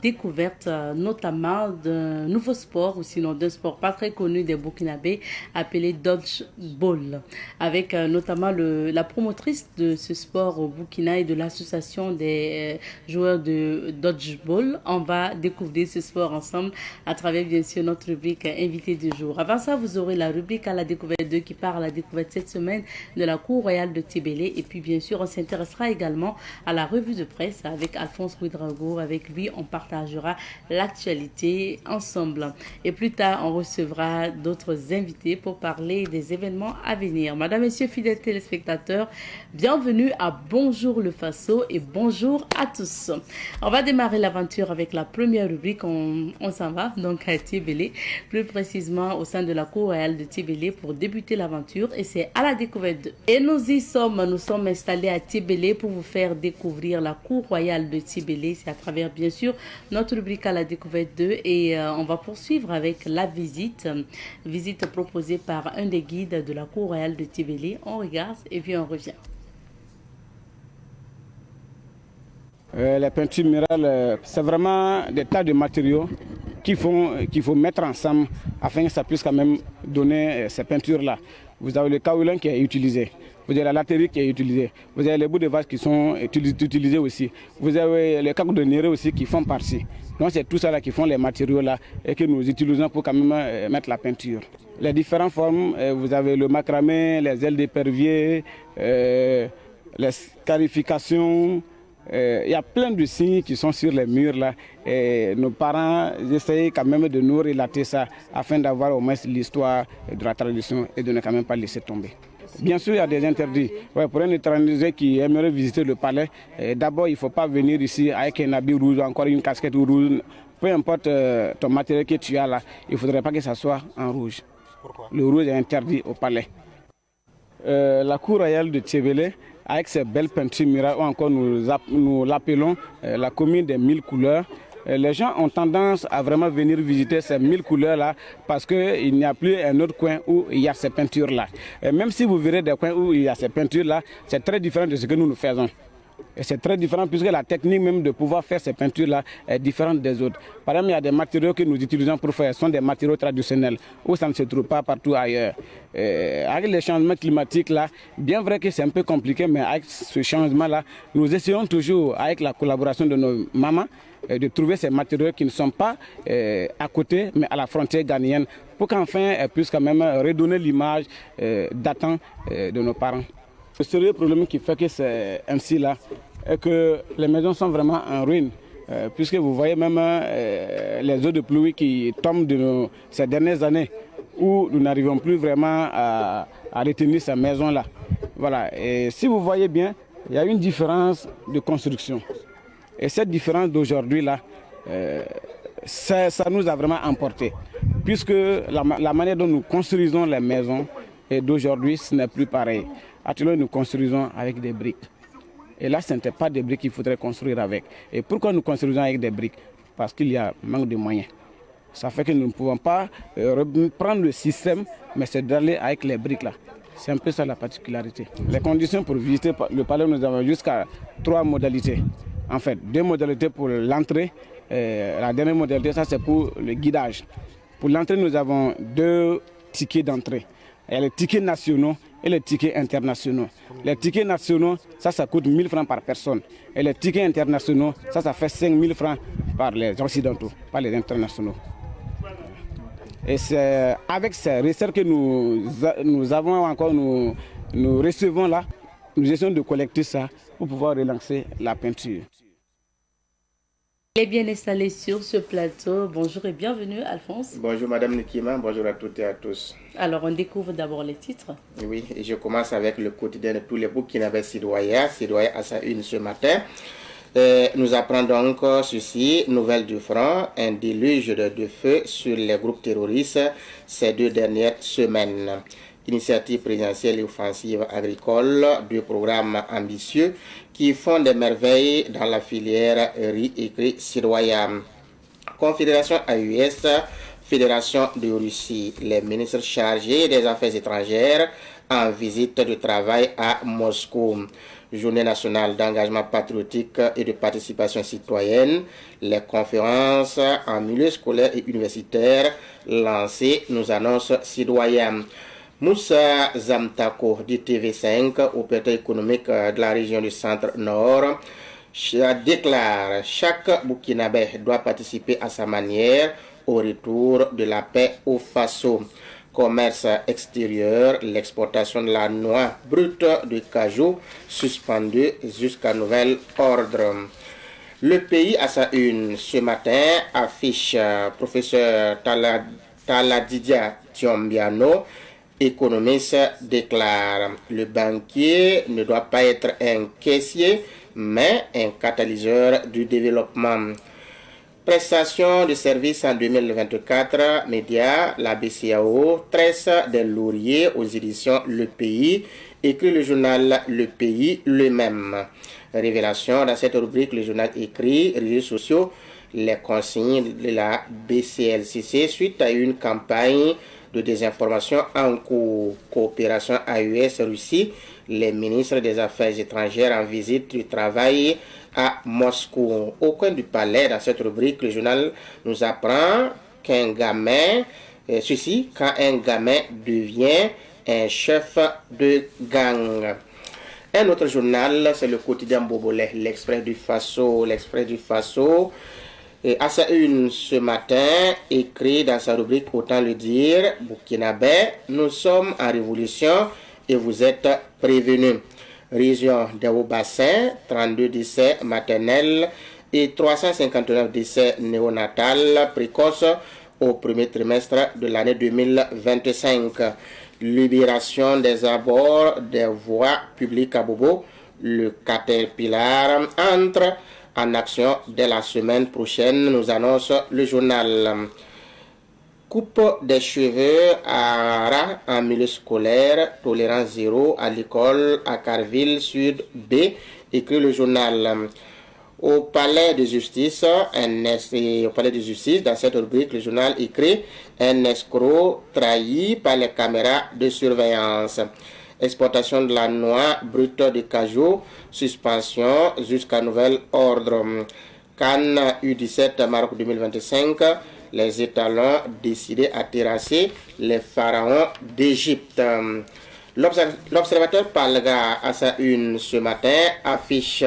Découverte notamment d'un nouveau sport ou sinon d'un sport pas très connu des Burkinabés appelé dodgeball avec notamment la promotrice de ce sport au Burkina et de l'association des joueurs de dodgeball. On va découvrir ce sport ensemble à travers bien sûr notre rubrique invité du jour. Avant ça, vous aurez la rubrique à la découverte 2 qui part à la découverte cette semaine de la Cour royale de Tébélé et puis bien sûr on s'intéressera également à la revue de presse avec Alphonse Ouedraogo. Avec lui on partagera l'actualité ensemble. Et plus tard, on recevra d'autres invités pour parler des événements à venir. Madame, Messieurs, fidèles téléspectateurs, bienvenue à Bonjour le Faso et bonjour à tous. On va démarrer l'aventure avec la première rubrique. On s'en va donc à Tébélé, plus précisément au sein de la Cour royale de Tébélé pour débuter l'aventure et c'est à la découverte. Et nous sommes installés à Tébélé pour vous faire découvrir la Cour royale de Tébélé. C'est à travers bien sûr notre rubrique à la découverte 2 et on va poursuivre avec la visite proposée par un des guides de la Cour royale de Tébélé. On regarde et puis on revient. Les peintures murales, c'est vraiment des tas de matériaux qu'il faut mettre ensemble afin que ça puisse quand même donner ces peintures-là. Vous avez le kaolin qui est utilisé, vous avez la latérite qui est utilisée, vous avez les bouts de vase qui sont utilisés aussi, vous avez les cacs de néré aussi qui font partie. Donc c'est tout ça là qui font les matériaux là et que nous utilisons pour quand même mettre la peinture. Les différentes formes, vous avez le macramé, les ailes d'épervier, les scarifications. Il y a plein de signes qui sont sur les murs là et nos parents essayent quand même de nous relater ça afin d'avoir au moins l'histoire de la tradition et de ne quand même pas laisser tomber. Bien sûr, il y a des interdits. Ouais, pour un étranger qui aimerait visiter le palais, d'abord il ne faut pas venir ici avec un habit rouge, encore une casquette rouge. Peu importe ton matériel que tu as là, il ne faudrait pas que ça soit en rouge. Pourquoi? Le rouge est interdit au palais. La cour royale de Tébélé, avec ses belles peintures murales, ou encore nous l'appelons la commune des 1000 couleurs. Les gens ont tendance à vraiment venir visiter ces 1000 couleurs-là parce qu'il n'y a plus un autre coin où il y a ces peintures-là. Même si vous verrez des coins où il y a ces peintures-là, c'est très différent de ce que nous faisons. Et c'est très différent puisque la technique même de pouvoir faire ces peintures-là est différente des autres. Par exemple, il y a des matériaux que nous utilisons pour faire, ce sont des matériaux traditionnels où ça ne se trouve pas partout ailleurs. Avec les changements climatiques, là, bien vrai que c'est un peu compliqué, mais avec ce changement-là, nous essayons toujours, avec la collaboration de nos mamans, de trouver ces matériaux qui ne sont pas à côté, mais à la frontière ghanéenne, pour qu'enfin elles puissent quand même redonner l'image datant de nos parents. Le sérieux problème qui fait que c'est ainsi là est que les maisons sont vraiment en ruine. Puisque vous voyez même les eaux de pluie qui tombent de ces dernières années où nous n'arrivons plus vraiment à retenir ces maisons-là. Voilà. Et si vous voyez bien, il y a une différence de construction. Et cette différence d'aujourd'hui là, ça nous a vraiment emporté. Puisque la manière dont nous construisons les maisons et d'aujourd'hui, ce n'est plus pareil. Actuellement, nous construisons avec des briques. Et là, ce n'était pas des briques qu'il faudrait construire avec. Et pourquoi nous construisons avec des briques? Parce qu'il y a manque de moyens. Ça fait que nous ne pouvons pas reprendre le système, mais c'est d'aller avec les briques là. C'est un peu ça la particularité. Les conditions pour visiter le palais, nous avons jusqu'à 3 modalités. En fait, 2 modalités pour l'entrée. La dernière modalité, ça c'est pour le guidage. Pour l'entrée, nous avons 2 tickets d'entrée. Il y a les tickets nationaux et les tickets internationaux. Les tickets nationaux, ça coûte 1000 francs par personne. Et les tickets internationaux, ça fait 5000 francs par les occidentaux, par les internationaux. Et c'est avec ces recettes que nous avons encore, nous recevons là, nous essayons de collecter ça pour pouvoir relancer la peinture. Il est bien installé sur ce plateau. Bonjour et bienvenue, Alphonse. Bonjour, Madame Nikima. Bonjour à toutes et à tous. Alors, on découvre d'abord les titres. Oui, et je commence avec le quotidien de tous les Burkinabés citoyens à sa une ce matin. Nous apprenons donc ceci, nouvelle du front, un déluge de feu sur les groupes terroristes ces 2 dernières semaines. Initiative présidentielle et offensive agricole, 2 programmes ambitieux qui font des merveilles dans la filière riz écrit citoyen. Confédération AUS, Fédération de Russie, les ministres chargés des Affaires étrangères en visite de travail à Moscou. Journée nationale d'engagement patriotique et de participation citoyenne, les conférences en milieu scolaire et universitaire lancées, nous annonce Citoyen. Moussa Zamtako du TV5, opérateur économique de la région du Centre-Nord, déclare chaque Burkinabé doit participer à sa manière au retour de la paix au Faso. Commerce extérieur, l'exportation de la noix brute de cajou suspendue jusqu'à nouvel ordre. Le pays à sa une ce matin affiche professeur Taladidia Tiombiano, économiste, déclare: le banquier ne doit pas être un caissier mais un catalyseur du développement. Prestation de services en 2024, médias, la BCAO, tresse des lauriers aux éditions Le Pays, écrit le journal Le Pays lui-même. Révélation dans cette rubrique, le journal écrit, réseaux sociaux, les consignes de la BCLCC suite à une campagne de désinformation en cours. Coopération AES-Russie, les ministres des Affaires étrangères en visite du travail à Moscou. Au coin du palais, dans cette rubrique, le journal nous apprend qu'un gamin, quand un gamin devient un chef de gang. Un autre journal, c'est le quotidien Bobolais, l'Express du Faso. L'Express du Faso, à sa une ce matin, écrit dans sa rubrique Autant le dire, Burkinabé, nous sommes en révolution et vous êtes prévenus. Région des Hauts-Bassins, 32 décès maternels et 359 décès néonatals précoces au premier trimestre de l'année 2025. Libération des abords des voies publiques à Bobo. Le Caterpillar entre en action dès la semaine prochaine, nous annonce le journal. Coupe des cheveux à Ara en milieu scolaire, tolérance zéro à l'école à Carville Sud B, écrit le journal. Au palais de justice, dans cette rubrique, le journal écrit un escroc trahi par les caméras de surveillance. Exportation de la noix brute de cajou, suspension jusqu'à nouvel ordre. Cannes U17 Maroc 2025. Les étalons décidés à terrasser les pharaons d'Égypte. L'observateur Palga à sa une ce matin affiche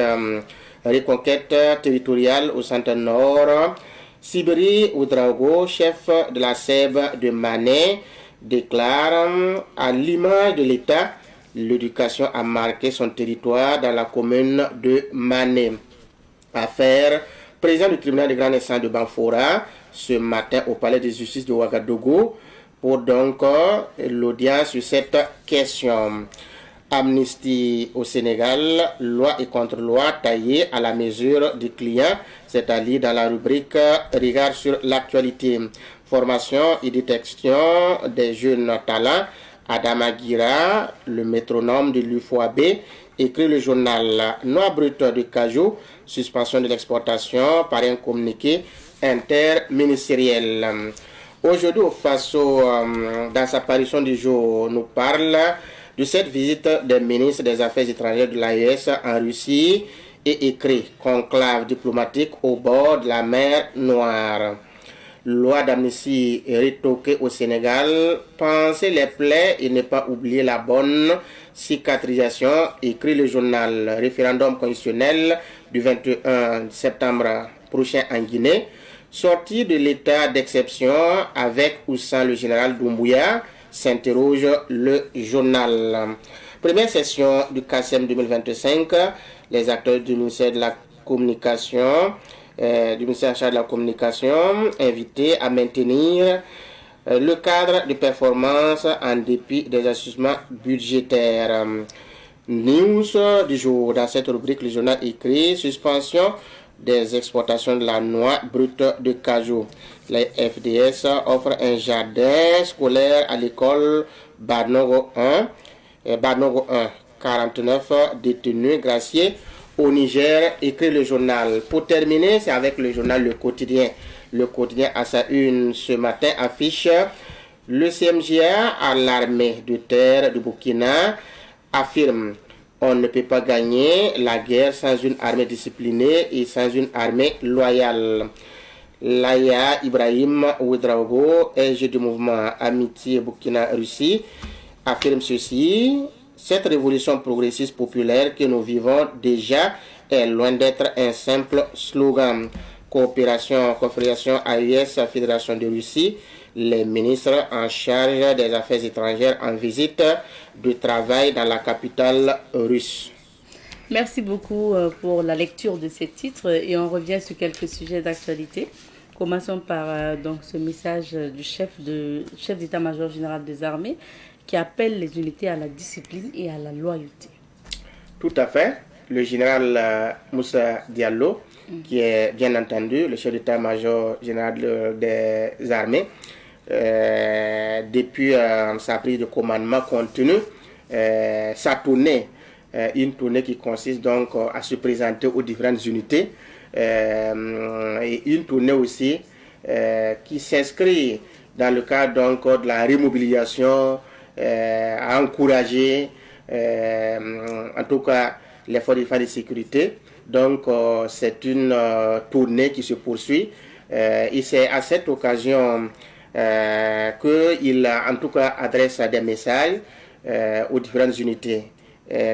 reconquête territoriale au Centre-Nord. Sibiri Oudraogo, chef de la SEB de Mané, déclare à l'image de l'État, l'éducation a marqué son territoire dans la commune de Mané. Affaire président du tribunal de grande instance de Banfora ce matin au palais de justice de Ouagadougou pour donc l'audience sur cette question. Amnistie au Sénégal, loi et contre-loi taillée à la mesure du client, c'est-à-dire dans la rubrique regard sur l'actualité. Formation et détection des jeunes talents. Adama Gira, le métronome de l'UFOAB, écrit le journal. Noix brute de cajou, suspension de l'exportation par un communiqué interministériel. Aujourd'hui, au Faso, dans sa parution du jour, nous parle de cette visite des ministres des Affaires étrangères de l'AES en Russie et écrit conclave diplomatique au bord de la mer Noire. Loi d'amnistie retoquée au Sénégal, penser les plaies et ne pas oublier la bonne cicatrisation, écrit le journal. Référendum constitutionnel du 21 septembre prochain en Guinée. Sortie de l'état d'exception avec ou sans le général Doumbouya, s'interroge le journal. Première session du CACEM 2025, les acteurs du ministère de la Communication, du ministère de la Communication, invités à maintenir le cadre de performance en dépit des ajustements budgétaires. News du jour, dans cette rubrique, le journal écrit suspension des exportations de la noix brute de cajou. Les FDS offrent un jardin scolaire à l'école Badnogo 1. 49 détenus graciés au Niger, écrit le journal. Pour terminer, c'est avec le journal Le Quotidien. Le Quotidien à sa une ce matin affiche Le CMGA à l'armée de terre du Burkina affirme: on ne peut pas gagner la guerre sans une armée disciplinée et sans une armée loyale. Laya Ibrahim Ouedraogo, SG du mouvement Amitié Burkina-Russie, affirme ceci: cette révolution progressiste populaire que nous vivons déjà est loin d'être un simple slogan. Coopération, Confédération AES, Fédération de Russie, les ministres en charge des affaires étrangères en visite de travail dans la capitale russe. Merci beaucoup pour la lecture de ces titres et on revient sur quelques sujets d'actualité. Commençons par donc ce message du chef d'état-major général des armées qui appelle les unités à la discipline et à la loyauté. Tout à fait. Le général Moussa Diallo, qui est bien entendu le chef d'état-major général des armées, depuis sa prise de commandement continue, sa tournée, une tournée qui consiste donc à se présenter aux différentes unités, et une tournée aussi qui s'inscrit dans le cadre donc de la remobilisation, à encourager en tout cas l'effort de défense et de sécurité. Donc c'est une tournée qui se poursuit et c'est à cette occasion qu'il en tout cas adresse des messages aux différentes unités.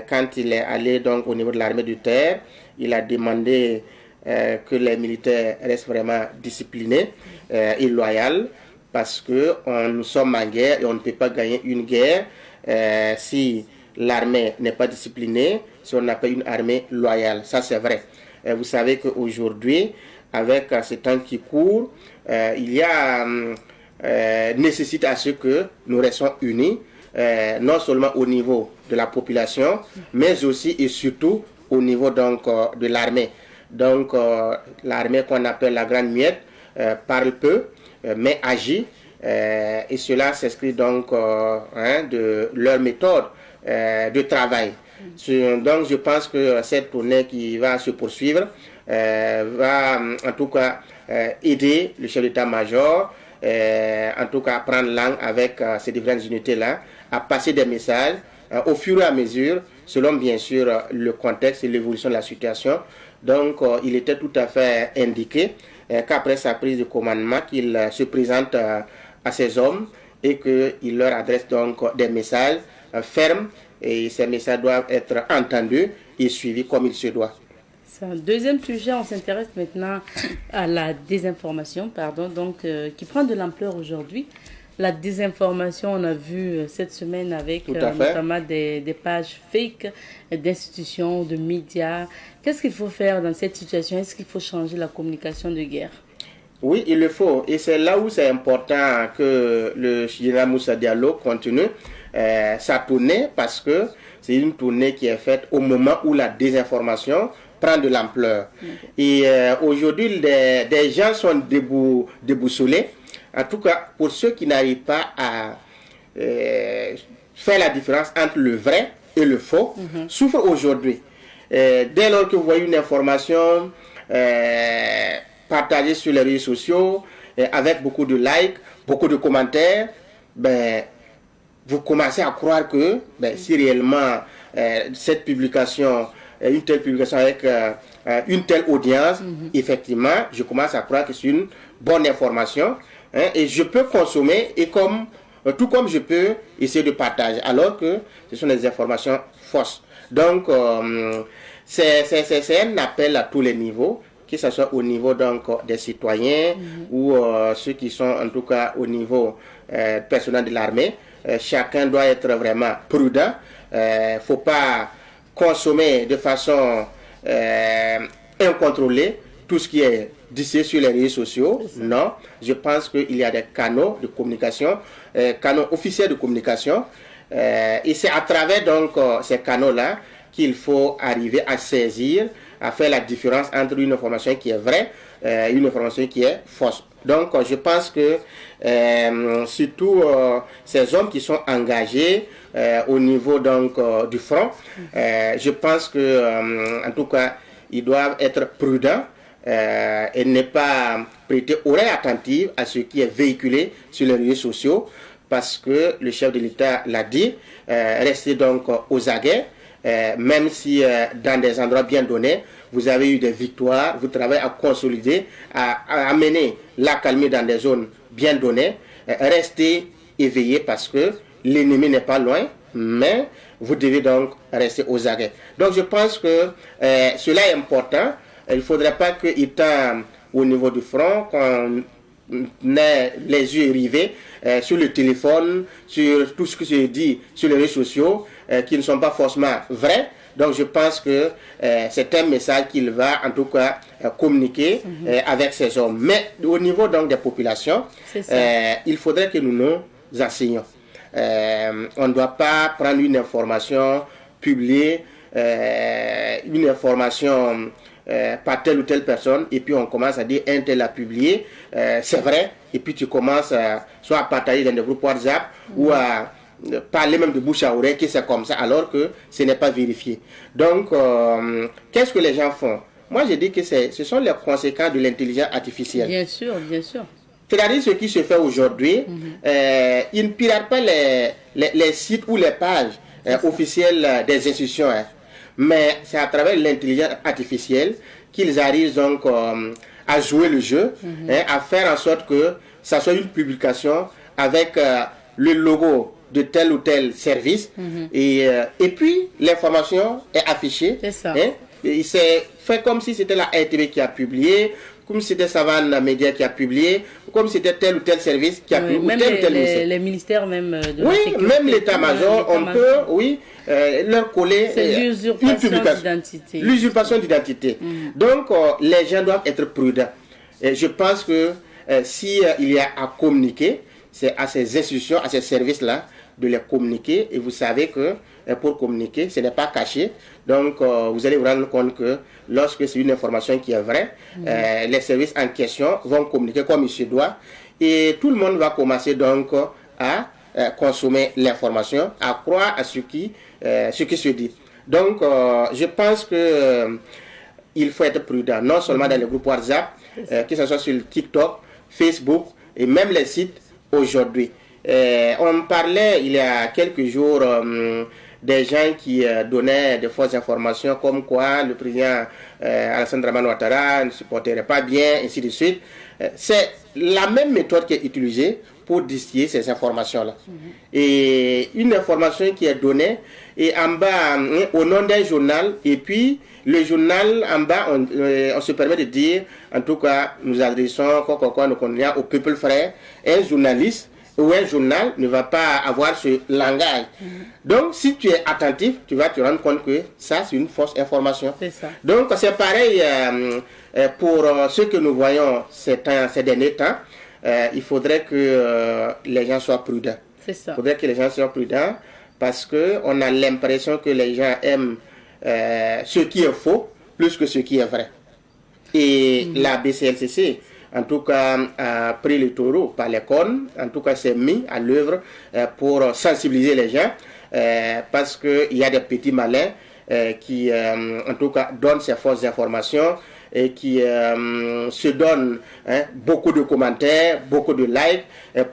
Quand il est allé donc au niveau de l'armée de terre, il a demandé que les militaires restent vraiment disciplinés et loyaux, parce que nous sommes en guerre et on ne peut pas gagner une guerre si l'armée n'est pas disciplinée, si on n'a pas une armée loyale. Ça, c'est vrai. Vous savez qu'aujourd'hui, avec ces temps qui courent, il y a nécessité à ce que nous restions unis, non seulement au niveau de la population, mais aussi et surtout au niveau donc, de l'armée. Donc, l'armée qu'on appelle la Grande Muette parle peu, mais agit. Et cela s'inscrit donc de leur méthode de travail. Donc je pense que cette tournée qui va se poursuivre va en tout cas aider le chef d'état-major, en tout cas à prendre langue avec ces différentes unités-là, à passer des messages au fur et à mesure, selon bien sûr le contexte et l'évolution de la situation. Donc il était tout à fait indiqué qu'après sa prise de commandement, qu'il se présente à ces hommes et qu'il leur adresse donc des messages fermes, et ces messages doivent être entendus et suivis comme il se doit. Un deuxième sujet, on s'intéresse maintenant à la désinformation, donc qui prend de l'ampleur aujourd'hui. La désinformation, on a vu cette semaine avec notamment des pages fake d'institutions, de médias. Qu'est-ce qu'il faut faire dans cette situation? Est-ce qu'il faut changer la communication de guerre? Oui, il le faut. Et c'est là où c'est important que le général Moussa Diallo continue sa tournée, parce que c'est une tournée qui est faite au moment où la désinformation prend de l'ampleur. Et aujourd'hui, des gens sont déboussolés. En tout cas, pour ceux qui n'arrivent pas à faire la différence entre le vrai et le faux, souffrent aujourd'hui. Dès lors que vous voyez une information partagée sur les réseaux sociaux, avec beaucoup de likes, beaucoup de commentaires, vous commencez à croire que si réellement cette publication, une telle publication avec une telle audience, effectivement, je commence à croire que c'est une bonne information, et je peux consommer, et tout comme je peux essayer de partager, alors que ce sont des informations fausses. Donc, c'est un appel à tous les niveaux, que ce soit au niveau donc des citoyens ou ceux qui sont en tout cas au niveau personnel de l'armée. Chacun doit être vraiment prudent. Il ne faut pas consommer de façon incontrôlée tout ce qui est dit sur les réseaux sociaux. Non, je pense qu'il y a des canaux de communication, canaux officiels de communication, et c'est à travers donc ces canaux-là qu'il faut arriver à saisir, à faire la différence entre une information qui est vraie et une information qui est fausse. Donc je pense que surtout ces hommes qui sont engagés au niveau donc du front, je pense que en tout cas ils doivent être prudents et ne pas prêter oreille attentive à ce qui est véhiculé sur les réseaux sociaux, parce que le chef de l'État l'a dit, restez donc aux aguets, même si dans des endroits bien donnés, vous avez eu des victoires, vous travaillez à consolider, à amener l'accalmie dans des zones bien données, restez éveillés parce que l'ennemi n'est pas loin, mais vous devez donc rester aux aguets. Donc je pense que cela est important. Il ne faudrait pas qu'étant au niveau du front, qu'on ait les yeux rivés sur le téléphone, sur tout ce qui se dit sur les réseaux sociaux, qui ne sont pas forcément vrais. Donc je pense que c'est un message qu'il va en tout cas communiquer avec ces hommes. Mais au niveau donc des populations, il faudrait que nous nous enseignions. On ne doit pas prendre une information publiée, une information par telle ou telle personne, et puis on commence à dire un tel a publié, c'est vrai, et puis tu commences soit à partager dans des groupes WhatsApp ou à parler même de bouche à oreille que c'est comme ça, alors que ce n'est pas vérifié. Donc, qu'est-ce que les gens font? Moi, je dis que ce sont les conséquences de l'intelligence artificielle. Bien sûr, bien sûr. C'est-à-dire ce qui se fait aujourd'hui, ils ne piratent pas les sites ou les pages officielles des institutions, mais c'est à travers l'intelligence artificielle qu'ils arrivent donc à jouer le jeu, à faire en sorte que ça soit une publication avec le logo de tel ou tel service, et puis l'information est affichée. C'est ça. Et c'est fait comme si c'était la RTV qui a publié, comme si c'était Savane Média qui a publié, comme si c'était tel ou tel service qui a publié, même ou tel ou tel ministère. les ministères même de la Oui, sécurité, même l'état-major, on peut, leur coller une publication. L'usurpation d'identité. Donc, les gens doivent être prudents. Et je pense que s'il y a à communiquer, c'est à ces institutions, à ces services-là, de les communiquer. Et vous savez que pour communiquer, ce n'est pas caché. Donc, vous allez vous rendre compte que lorsque c'est une information qui est vraie, les services en question vont communiquer comme il se doit. Et tout le monde va commencer donc à consommer l'information, à croire à ce qui se dit. Donc, je pense que il faut être prudent, non seulement dans les groupes WhatsApp, que ce soit sur le TikTok, Facebook et même les sites aujourd'hui. On parlait il y a quelques jours des gens qui donnaient de fausses informations comme quoi le président Alassane Dramane Ouattara ne supporterait pas bien, ainsi de suite. C'est la même méthode qui est utilisée pour distiller ces informations-là. Et une information qui est donnée, et en bas, au nom d'un journal, et puis le journal, en bas, on se permet de dire, en tout cas, nous adressons quoi, nous connaissons au peuple frère, un journaliste ou un journal ne va pas avoir ce langage. Donc, si tu es attentif, tu vas te rendre compte que ça, c'est une fausse information. C'est ça. Donc, c'est pareil pour ce que nous voyons ces derniers temps. Il faudrait que les gens soient prudents. C'est ça. Il faudrait que les gens soient prudents parce qu'on a l'impression que les gens aiment ce qui est faux plus que ce qui est vrai. Et la BCLCC, en tout cas, a pris le taureau par les cornes, en tout cas, s'est mis à l'œuvre pour sensibiliser les gens parce qu'il y a des petits malins qui, en tout cas, donnent ces fausses informations et qui se donnent beaucoup de commentaires, beaucoup de likes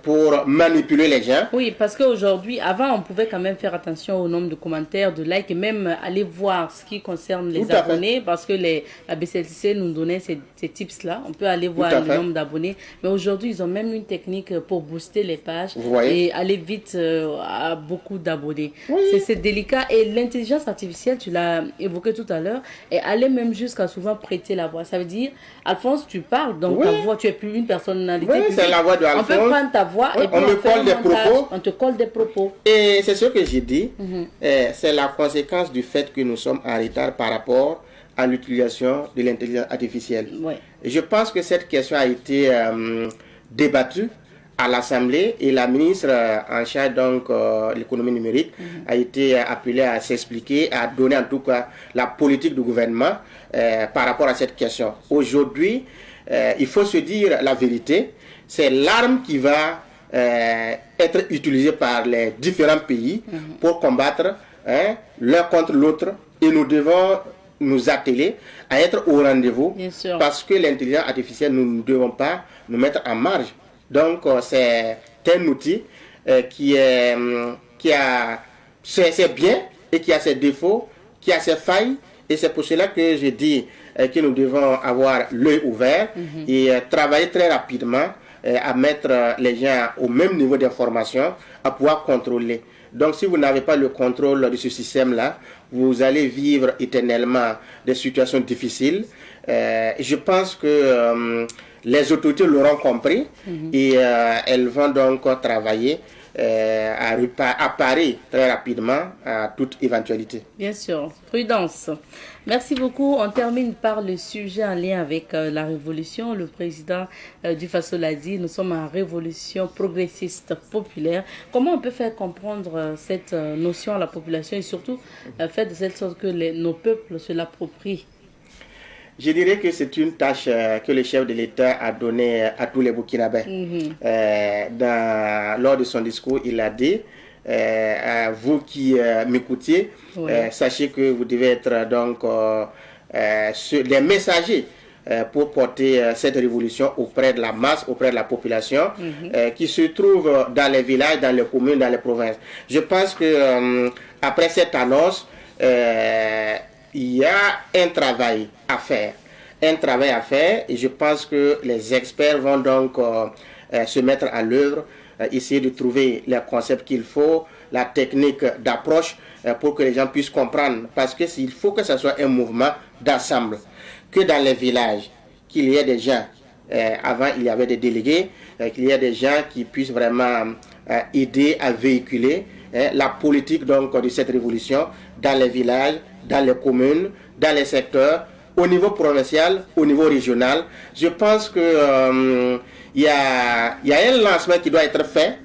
pour manipuler les gens. Oui, parce qu'aujourd'hui, avant, on pouvait quand même faire attention au nombre de commentaires, de likes et même aller voir ce qui concerne les abonnés parce que la BCLCC nous donnait ces tips-là. On peut aller voir le nombre d'abonnés. Mais aujourd'hui, ils ont même une technique pour booster les pages et aller vite à beaucoup d'abonnés. Oui. C'est délicat et l'intelligence artificielle, tu l'as évoqué tout à l'heure, et aller même jusqu'à souvent prêter la voix. Ça veut dire, Alphonse, tu parles, donc ta voix, tu es plus une personnalité. Oui, c'est la voix de Alphonse. On peut prendre ta voix et puis on me colle des propos. On te colle des propos. Et c'est ce que j'ai dit. C'est la conséquence du fait que nous sommes en retard par rapport à l'utilisation de l'intelligence artificielle. Ouais. Je pense que cette question a été débattue à l'Assemblée et la ministre en charge donc l'économie numérique a été appelée à s'expliquer, à donner en tout cas la politique du gouvernement par rapport à cette question. Aujourd'hui, il faut se dire la vérité, c'est l'arme qui va être utilisée par les différents pays pour combattre l'un contre l'autre et nous devons nous atteler à être au rendez-vous parce que l'intelligence artificielle, nous ne devons pas nous mettre en marge. Donc, c'est un outil qui a ses biens et qui a ses défauts, qui a ses failles. Et c'est pour cela que je dis que nous devons avoir l'œil ouvert et travailler très rapidement à mettre les gens au même niveau d'information, à pouvoir contrôler. Donc si vous n'avez pas le contrôle de ce système-là, vous allez vivre éternellement des situations difficiles. Je pense que les autorités l'auront compris et elles vont donc travailler à parer très rapidement à toute éventualité. Bien sûr, prudence. Merci beaucoup. On termine par le sujet en lien avec la révolution. Le président du Faso l'a dit, nous sommes en révolution progressiste populaire. Comment on peut faire comprendre cette notion à la population et surtout faire de cette sorte que nos peuples se l'approprient? Je dirais que c'est une tâche que le chef de l'État a donnée à tous les Burkinabés. Lors de son discours, il a dit, vous qui m'écoutiez, sachez que vous devez être donc des messagers pour porter cette révolution auprès de la masse, auprès de la population qui se trouve dans les villages, dans les communes, dans les provinces. Je pense que après cette annonce, il y a un travail à faire. Et je pense que les experts vont donc se mettre à l'œuvre, essayer de trouver les concepts qu'il faut, la technique d'approche pour que les gens puissent comprendre. Parce que il faut que ce soit un mouvement d'ensemble. Que dans les villages, qu'il y ait des gens, avant il y avait des délégués, qu'il y ait des gens qui puissent vraiment aider à véhiculer la politique donc de cette révolution dans les villages, dans les communes, dans les secteurs, au niveau provincial, au niveau régional. Je pense que il y a un lancement qui doit être fait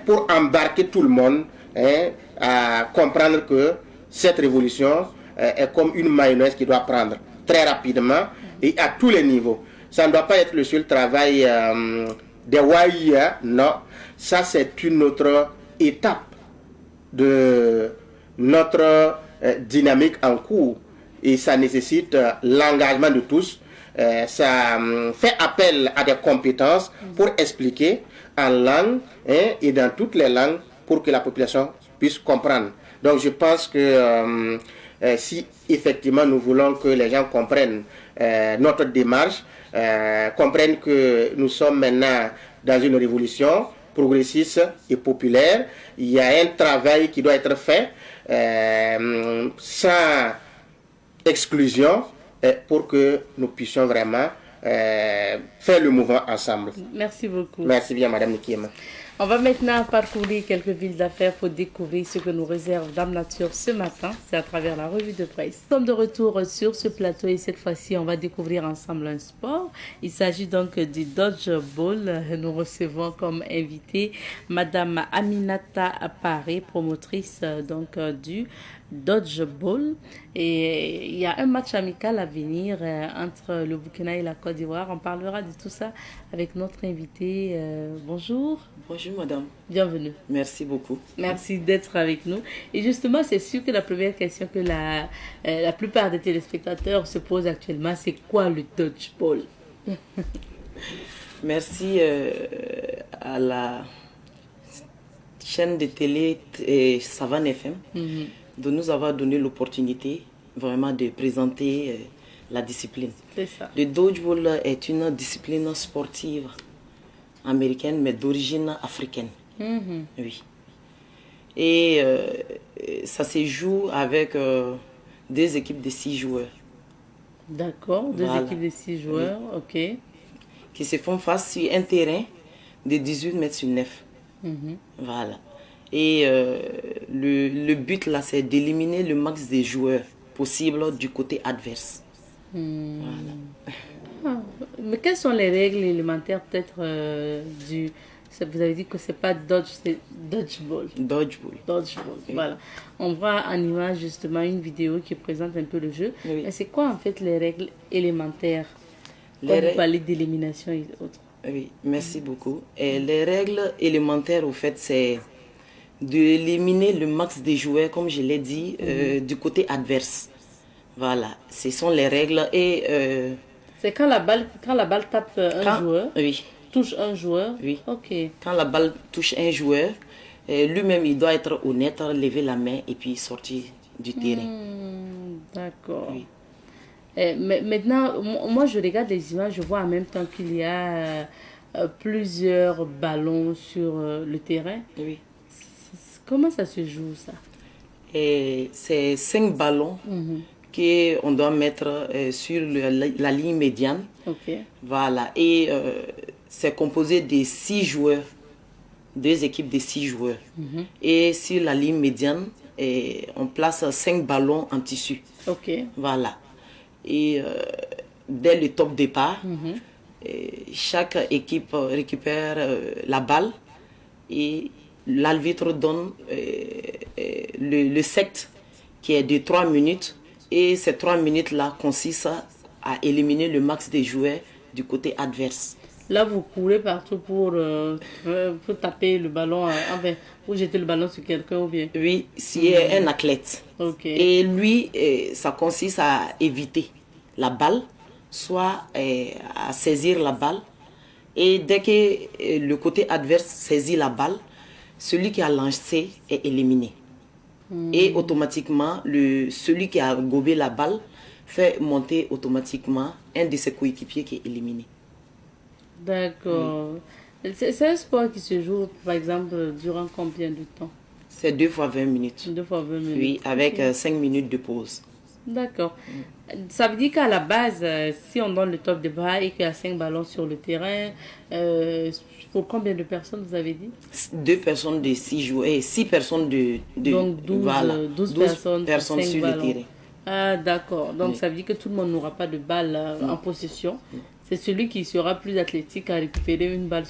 pour embarquer tout le monde à comprendre que cette révolution est comme une mayonnaise qui doit prendre très rapidement et à tous les niveaux. Ça ne doit pas être le seul travail des WAIA, non. Ça, c'est une autre étape de notre dynamique en cours et ça nécessite l'engagement de tous. Ça fait appel à des compétences pour expliquer en langue et dans toutes les langues pour que la population puisse comprendre. Donc je pense que si effectivement nous voulons que les gens comprennent notre démarche, comprennent que nous sommes maintenant dans une révolution progressiste et populaire, il y a un travail qui doit être fait sans exclusion pour que nous puissions vraiment faire le mouvement ensemble. Merci beaucoup. Merci bien, Madame Nikima. On va maintenant parcourir quelques villes d'affaires pour découvrir ce que nous réserve Dame Nature ce matin. C'est à travers la revue de presse. Nous sommes de retour sur ce plateau et cette fois-ci, on va découvrir ensemble un sport. Il s'agit donc du dodgeball. Nous recevons comme invitée Madame Aminata Paré, promotrice donc du dodgeball. Et il y a un match amical à venir entre le Burkina et la Côte d'Ivoire. On parlera de tout ça avec notre invité. Bonjour. Bonjour madame. Bienvenue. Merci beaucoup. Merci d'être avec nous. Et justement, c'est sûr que la première question que la plupart des téléspectateurs se posent actuellement, c'est quoi le dodgeball? Merci à la chaîne de télé Savane FM de nous avoir donné l'opportunité vraiment de présenter la discipline. C'est ça. Le dodgeball est une discipline sportive américaine, mais d'origine africaine. Oui. Et ça se joue avec deux équipes de 6 joueurs. D'accord, deux Voilà. équipes de 6 joueurs, ok. Qui se font face sur un terrain de 18 mètres sur 9. Voilà. Et le but là, c'est d'éliminer le max de joueurs possible du côté adverse. Voilà. Ah, mais quelles sont les règles élémentaires peut-être du... Vous avez dit que c'est pas dodge, c'est dodgeball. Dodgeball. Dodgeball, Oui. voilà. On voit en image justement une vidéo qui présente un peu le jeu. Oui. Mais c'est quoi en fait les règles élémentaires? Les Quand vous règles- parlez d'élimination et autres. Oui, merci beaucoup. Et les règles élémentaires, au fait, c'est d'éliminer le max des joueurs, comme je l'ai dit, du côté adverse. Voilà, ce sont les règles. Et C'est quand la balle tape un joueur. oui, touche un joueur? Oui. Ok. Quand la balle touche un joueur, lui-même, il doit être honnête, lever la main et puis sortir du terrain. D'accord. Oui. Mais maintenant, moi, je regarde les images, je vois en même temps qu'il y a plusieurs ballons sur le terrain. Oui. Comment ça se joue, ça? Et c'est 5 ballons qu'on doit mettre sur la ligne médiane. Ok. Voilà. Et c'est composé de 6 joueurs, 2 équipes de 6 joueurs. Et sur la ligne médiane, on place 5 ballons en tissu. Ok. Voilà. Et dès le top départ, chaque équipe récupère la balle et l'arbitre donne le set qui est de 3 minutes. Et ces 3 minutes-là consistent à éliminer le max des joueurs du côté adverse. Là, vous courez partout pour taper le ballon, enfin, pour jeter le ballon sur quelqu'un ou bien? Oui, c'est un athlète. Ok. Et lui, ça consiste à éviter la balle, soit à saisir la balle. Et dès que le côté adverse saisit la balle, celui qui a lancé est éliminé. Et automatiquement, celui qui a gobé la balle fait monter automatiquement un de ses coéquipiers qui est éliminé. D'accord. C'est un sport qui se joue, par exemple, durant combien de temps? C'est 2 fois 20 minutes. 2 fois 20 minutes. Oui, avec 5 minutes de pause. D'accord. Ça veut dire qu'à la base, si on donne le top de bras et qu'il y a 5 ballons sur le terrain, pour combien de personnes vous avez dit? 2 personnes de 6 joueurs et 6 personnes Donc 12, voilà, 12 personnes cinq sur ballons. le terrain. Ah, d'accord. Donc Oui. ça veut dire que tout le monde n'aura pas de balle en possession. C'est celui qui sera plus athlétique à récupérer une balle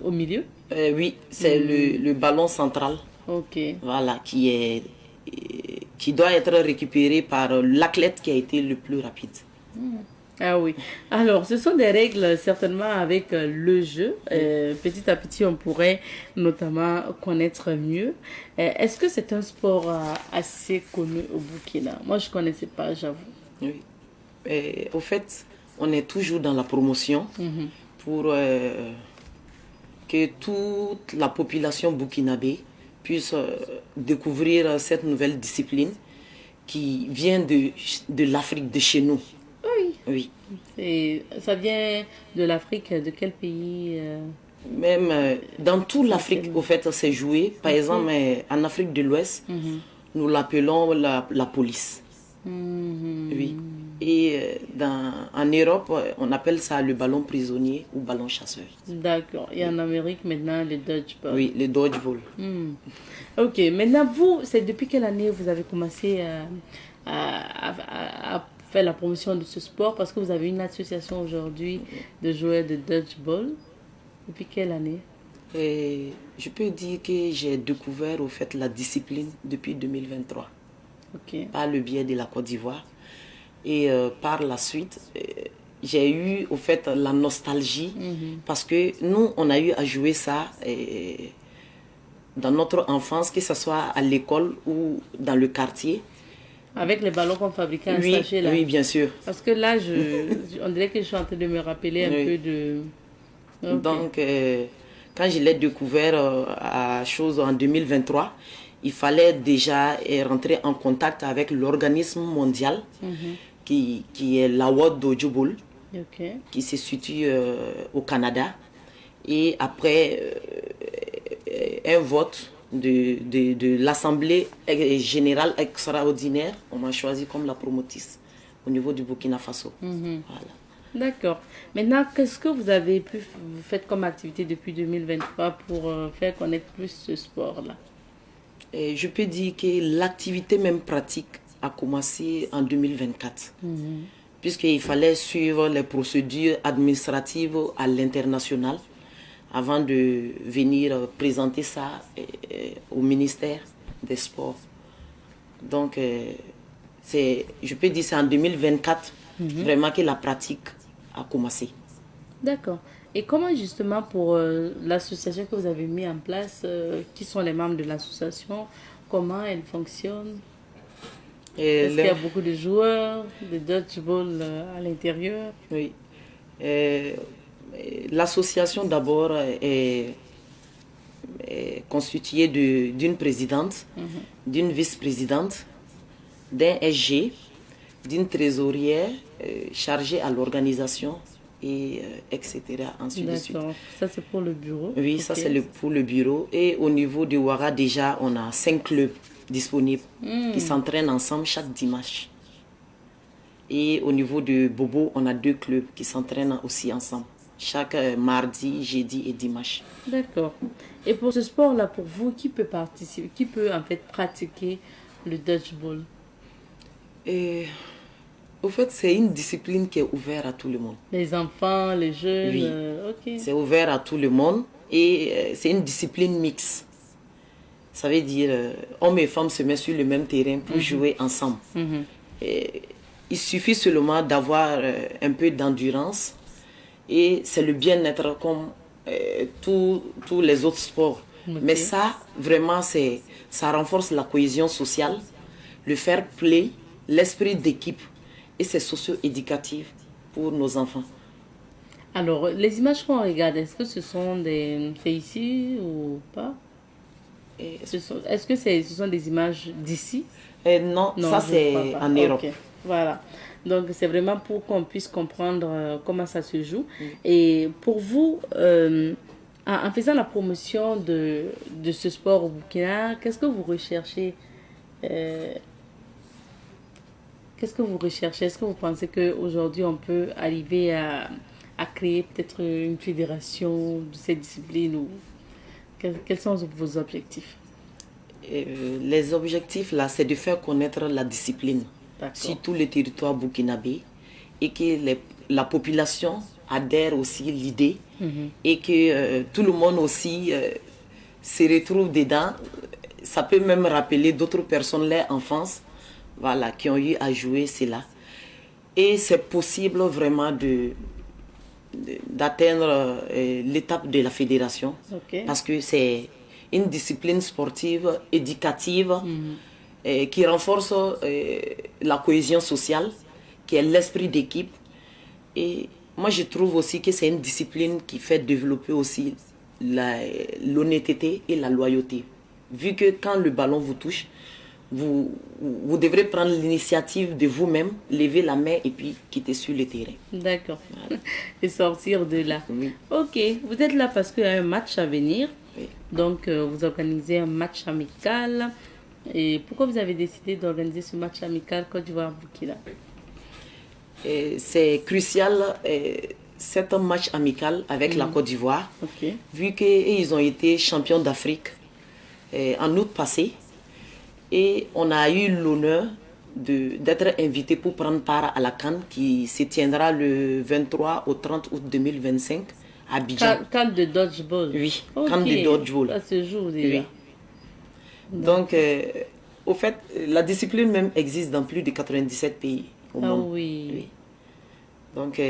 au milieu. Oui, c'est le ballon central. Ok. Voilà, qui doit être récupéré par l'athlète qui a été le plus rapide. Ah oui. Alors, ce sont des règles certainement avec le jeu. Petit à petit, on pourrait notamment connaître mieux. Est-ce que c'est un sport assez connu au Burkina? Moi, je ne connaissais pas, j'avoue. Oui. Au fait, on est toujours dans la promotion pour que toute la population burkinabé puisse découvrir cette nouvelle discipline qui vient de l'Afrique, de chez nous. Oui. Oui. Et ça vient de l'Afrique, de quel pays Même dans toute l'Afrique, au fait, c'est joué. Par exemple, en Afrique de l'Ouest, nous l'appelons la police. Oui. Et en Europe, on appelle ça le ballon prisonnier ou ballon chasseur. D'accord. Et en Amérique, maintenant, le dodgeball. Oui, le dodgeball. Ok. Maintenant, vous, c'est depuis quelle année vous avez commencé à faire la promotion de ce sport? Parce que vous avez une association aujourd'hui de joueurs de dodgeball. Depuis quelle année? Je peux dire que j'ai découvert au fait la discipline depuis 2023. Ok. Par le biais de la Côte d'Ivoire. Et par la suite, j'ai eu au fait la nostalgie parce que nous, on a eu à jouer ça dans notre enfance, que ce soit à l'école ou dans le quartier. Avec les ballons qu'on fabriquait en Oui, sachet là. oui, bien sûr. Parce que là, on dirait que je suis en train de me rappeler un peu de... Ok. Donc, quand je l'ai découvert en 2023, il fallait déjà rentrer en contact avec l'organisme mondial qui est la World Dodgeball, qui se situe au Canada. Et après un vote de l'Assemblée générale extraordinaire, on m'a choisi comme la promotrice au niveau du Burkina Faso. Voilà. D'accord. Maintenant, qu'est-ce que vous faites comme activité depuis 2023 pour faire connaître plus ce sport-là? Et je peux dire que l'activité même pratique a commencé en 2024. Puisqu'il fallait suivre les procédures administratives à l'international avant de venir présenter ça au ministère des Sports. Donc, je peux dire que c'est en 2024 vraiment que la pratique a commencé. D'accord. Et comment justement pour l'association que vous avez mis en place, qui sont les membres de l'association, comment elle fonctionne? Est-ce qu'il y a beaucoup de joueurs de dodgeball à l'intérieur? Oui. L'association d'abord est constituée d'une présidente, d'une vice-présidente, d'un SG, d'une trésorière chargée à l'organisation, et etc. Ainsi de suite. D'accord. Ça, c'est pour le bureau. Oui, ça, c'est pour le bureau. Et au niveau de Ouara, déjà, on a 5 clubs disponibles qui s'entraînent ensemble chaque dimanche. Et au niveau de Bobo, on a 2 clubs qui s'entraînent aussi ensemble chaque mardi, jeudi et dimanche. D'accord. Et pour ce sport-là, pour vous, qui peut participer, qui peut en fait pratiquer le dodgeball? Et, au fait, c'est une discipline qui est ouverte à tout le monde. Les enfants, les jeunes, oui. Ok. C'est ouvert à tout le monde et c'est une discipline mixte. Ça veut dire hommes et femmes se mettent sur le même terrain pour jouer ensemble. Et, il suffit seulement d'avoir un peu d'endurance et c'est le bien-être comme tous les autres sports. Mais ça, vraiment, ça renforce la cohésion sociale, le fair play, l'esprit d'équipe et c'est socio-éducatif pour nos enfants. Alors, les images qu'on regarde, est-ce que ce sont des faits ici ou pas? Est-ce que ce sont des images d'ici? Non, ça c'est en Europe. Okay. Voilà. Donc, c'est vraiment pour qu'on puisse comprendre comment ça se joue. Et pour vous, en faisant la promotion de ce sport au Burkina, qu'est-ce que vous recherchez? Qu'est-ce que vous recherchez? Est-ce que vous pensez qu'aujourd'hui, on peut arriver à créer peut-être une fédération de cette discipline ou quels sont vos objectifs? Les objectifs, là, c'est de faire connaître la discipline sur tout le territoire burkinabé et que la population adhère aussi à l'idée et que tout le monde aussi se retrouve dedans. Ça peut même rappeler d'autres personnes, leur enfance, voilà, qui ont eu à jouer cela. Et c'est possible vraiment d'atteindre l'étape de la fédération parce que c'est une discipline sportive, éducative, qui renforce la cohésion sociale, qui est l'esprit d'équipe. Et moi, je trouve aussi que c'est une discipline qui fait développer aussi l'honnêteté et la loyauté. Vu que quand le ballon vous touche, vous devrez prendre l'initiative de vous-même, lever la main et puis quitter sur le terrain. D'accord. Voilà. Et sortir de là. Oui. Ok, vous êtes là parce qu'il y a un match à venir. Oui. Donc, vous organisez un match amical. Et pourquoi vous avez décidé d'organiser ce match amical Côte d'Ivoire-Burkina? C'est crucial, c'est un match amical avec la Côte d'Ivoire. Vu qu'ils ont été champions d'Afrique en août passé. Et on a eu l'honneur d'être invité pour prendre part à la CAN qui se tiendra le 23 au 30 août 2025 à Abidjan. CAN de dodgeball? Oui, CAN de dodgeball. Ça se joue déjà. Oui. Donc, au fait, la discipline même existe dans plus de 97 pays au monde. Oui. Donc,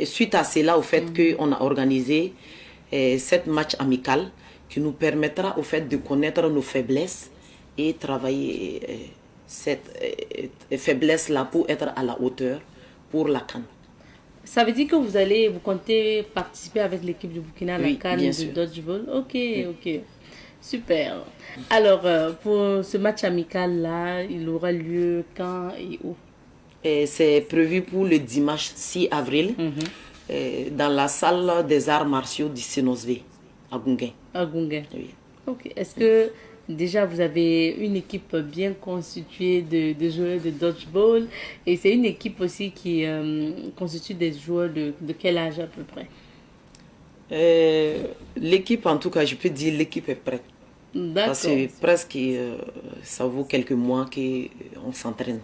suite à cela, au fait qu'on a organisé cette match amical qui nous permettra au fait de connaître nos faiblesses et travailler cette faiblesse-là pour être à la hauteur pour la CAN. Ça veut dire que vous comptez participer avec l'équipe du Burkina à la CAN de dodgeball? Ok. Super. Alors, pour ce match amical-là, il aura lieu quand et où? C'est prévu pour le dimanche 6 avril dans la salle des arts martiaux du Sénosvé à Gunguin. À Gunguin. Oui. Ok. Est-ce que déjà vous avez une équipe bien constituée de joueurs de dodgeball et c'est une équipe aussi qui constitue des joueurs de quel âge à peu près? L'équipe, en tout cas, je peux dire l'équipe est prête. D'accord. Parce que presque ça vaut quelques mois qu'on s'entraîne.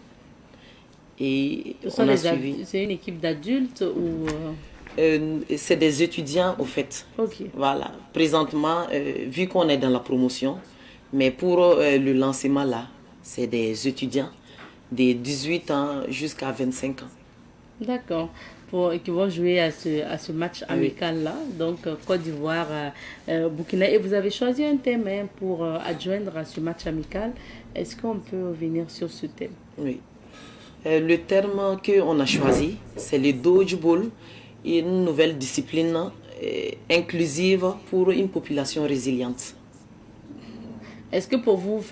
Et on a suivi. C'est une équipe d'adultes ou c'est des étudiants au fait. Ok. Voilà. Présentement, vu qu'on est dans la promotion, mais pour le lancement là, c'est des étudiants de 18 ans jusqu'à 25 ans. D'accord. Qui vont jouer à ce match amical là, donc Côte d'Ivoire, Burkina. Et vous avez choisi un thème pour adjoindre à ce match amical. Est-ce qu'on peut revenir sur ce thème? Oui. Le terme qu'on a choisi, c'est le dodgeball une nouvelle discipline inclusive pour une population résiliente. Est-ce que pour vous,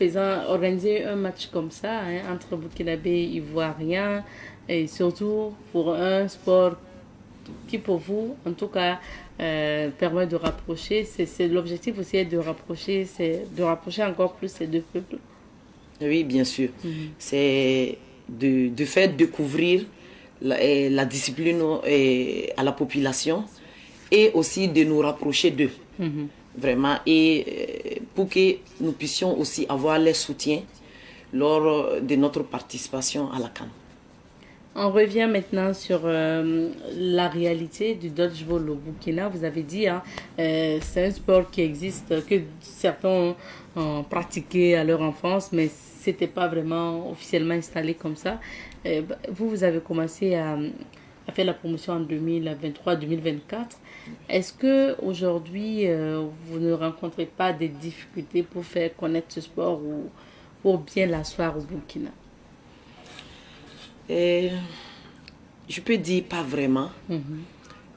organiser un match comme ça entre Burkinabé et Ivoiriens, et surtout pour un sport qui pour vous, en tout cas, permet de rapprocher, c'est l'objectif aussi est de rapprocher encore plus ces deux peuples? Oui, bien sûr. C'est de faire découvrir la discipline à la population et aussi de nous rapprocher d'eux. Vraiment, et pour que nous puissions aussi avoir les soutiens lors de notre participation à la CAN. On revient maintenant sur la réalité du dodgeball au Burkina. Vous avez dit, c'est un sport qui existe, que certains ont pratiqué à leur enfance, mais ce n'était pas vraiment officiellement installé comme ça. Vous avez commencé à faire la promotion en 2023-2024. Est-ce qu'aujourd'hui, vous ne rencontrez pas des difficultés pour faire connaître ce sport ou pour bien l'asseoir au Burkina? Je peux dire pas vraiment.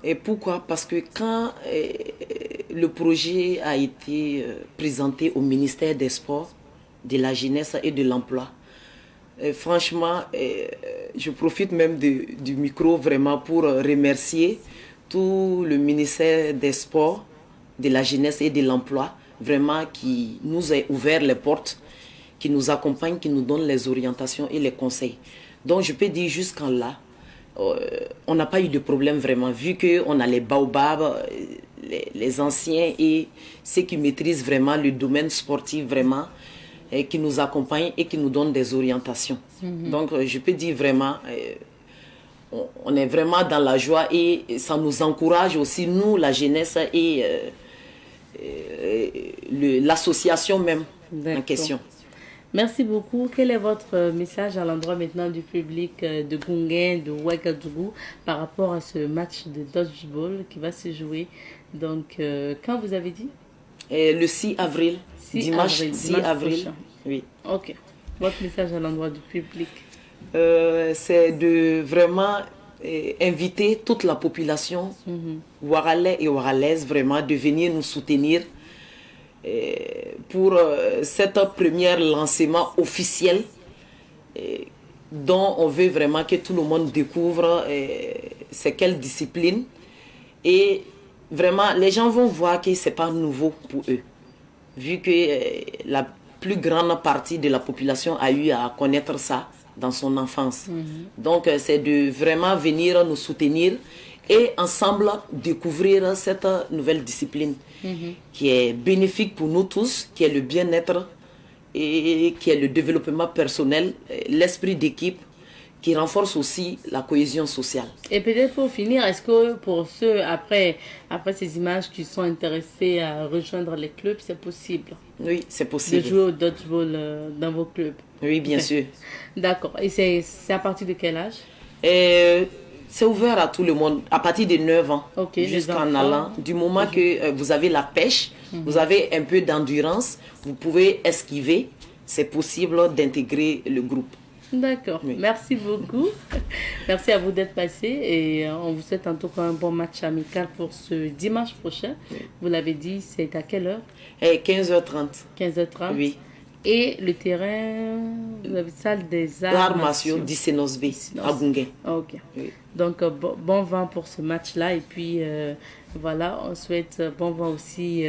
Et pourquoi? Parce que quand le projet a été présenté au ministère des Sports, de la Jeunesse et de l'Emploi, franchement, je profite même du micro vraiment pour remercier tout le ministère des Sports, de la Jeunesse et de l'Emploi, vraiment qui nous a ouvert les portes, qui nous accompagne, qui nous donne les orientations et les conseils. Donc je peux dire jusqu'en là, on n'a pas eu de problème vraiment, vu qu'on a les baobabs, les anciens et ceux qui maîtrisent vraiment le domaine sportif vraiment, et qui nous accompagnent et qui nous donnent des orientations. Donc je peux dire vraiment, on est vraiment dans la joie et ça nous encourage aussi, nous, la jeunesse et l'association même en question. Merci beaucoup. Quel est votre message à l'endroit maintenant du public de Gounguin, de Ouagadougou, par rapport à ce match de dodgeball qui va se jouer? Donc, quand vous avez dit? Le 6 avril. Dimanche 6 avril. Prochain. Oui. Ok. Votre message à l'endroit du public? C'est de vraiment inviter toute la population ouaralais et ouaralaises vraiment de venir nous soutenir pour cette première lancement officiel dont on veut vraiment que tout le monde découvre c'est quelle discipline, et vraiment les gens vont voir que c'est pas nouveau pour eux, vu que la plus grande partie de la population a eu à connaître ça dans son enfance. Donc c'est de vraiment venir nous soutenir et ensemble découvrir cette nouvelle discipline qui est bénéfique pour nous tous, qui est le bien-être et qui est le développement personnel, l'esprit d'équipe, qui renforce aussi la cohésion sociale. Et peut-être pour finir, est-ce que pour ceux, après ces images qui sont intéressés à rejoindre les clubs, c'est possible? Oui, c'est possible. De jouer au dodgeball dans vos clubs? Oui, bien sûr. D'accord. Et c'est à partir de quel âge? C'est ouvert à tout le monde, à partir de 9 ans, jusqu'en allant. Du moment que vous avez la pêche, vous avez un peu d'endurance, vous pouvez esquiver, c'est possible d'intégrer le groupe. D'accord, oui. Merci beaucoup. Merci à vous d'être passé et on vous souhaite en tout cas un bon match amical pour ce dimanche prochain. Oui. Vous l'avez dit, c'est à quelle heure? 15h30. 15h30? Oui. Et le terrain, vous avez salle des arts martiaux d'Isenosbe, à Gounguin. Ok. Oui. Donc, bon vent pour ce match-là. Et puis, voilà, on souhaite bon vent aussi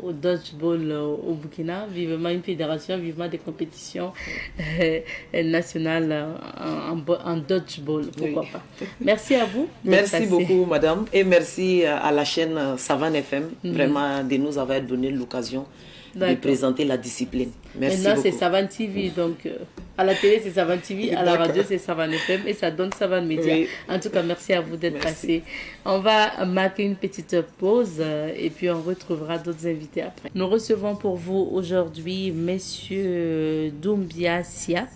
au dodgeball au Burkina. Vivement une fédération, vivement des compétitions nationales en dodgeball. Pourquoi pas. Merci à vous. Merci beaucoup, madame. Et merci à la chaîne Savane FM, vraiment, de nous avoir donné l'occasion de présenter la discipline. Merci Maintenant, beaucoup. c'est Savane TV, donc à la télé, c'est Savane TV, à la radio, c'est Savane FM et ça donne Savane Média. Oui. En tout cas, merci à vous d'être passé. On va marquer une petite pause et puis on retrouvera d'autres invités après. Nous recevons pour vous aujourd'hui Monsieur Doumbia Sia.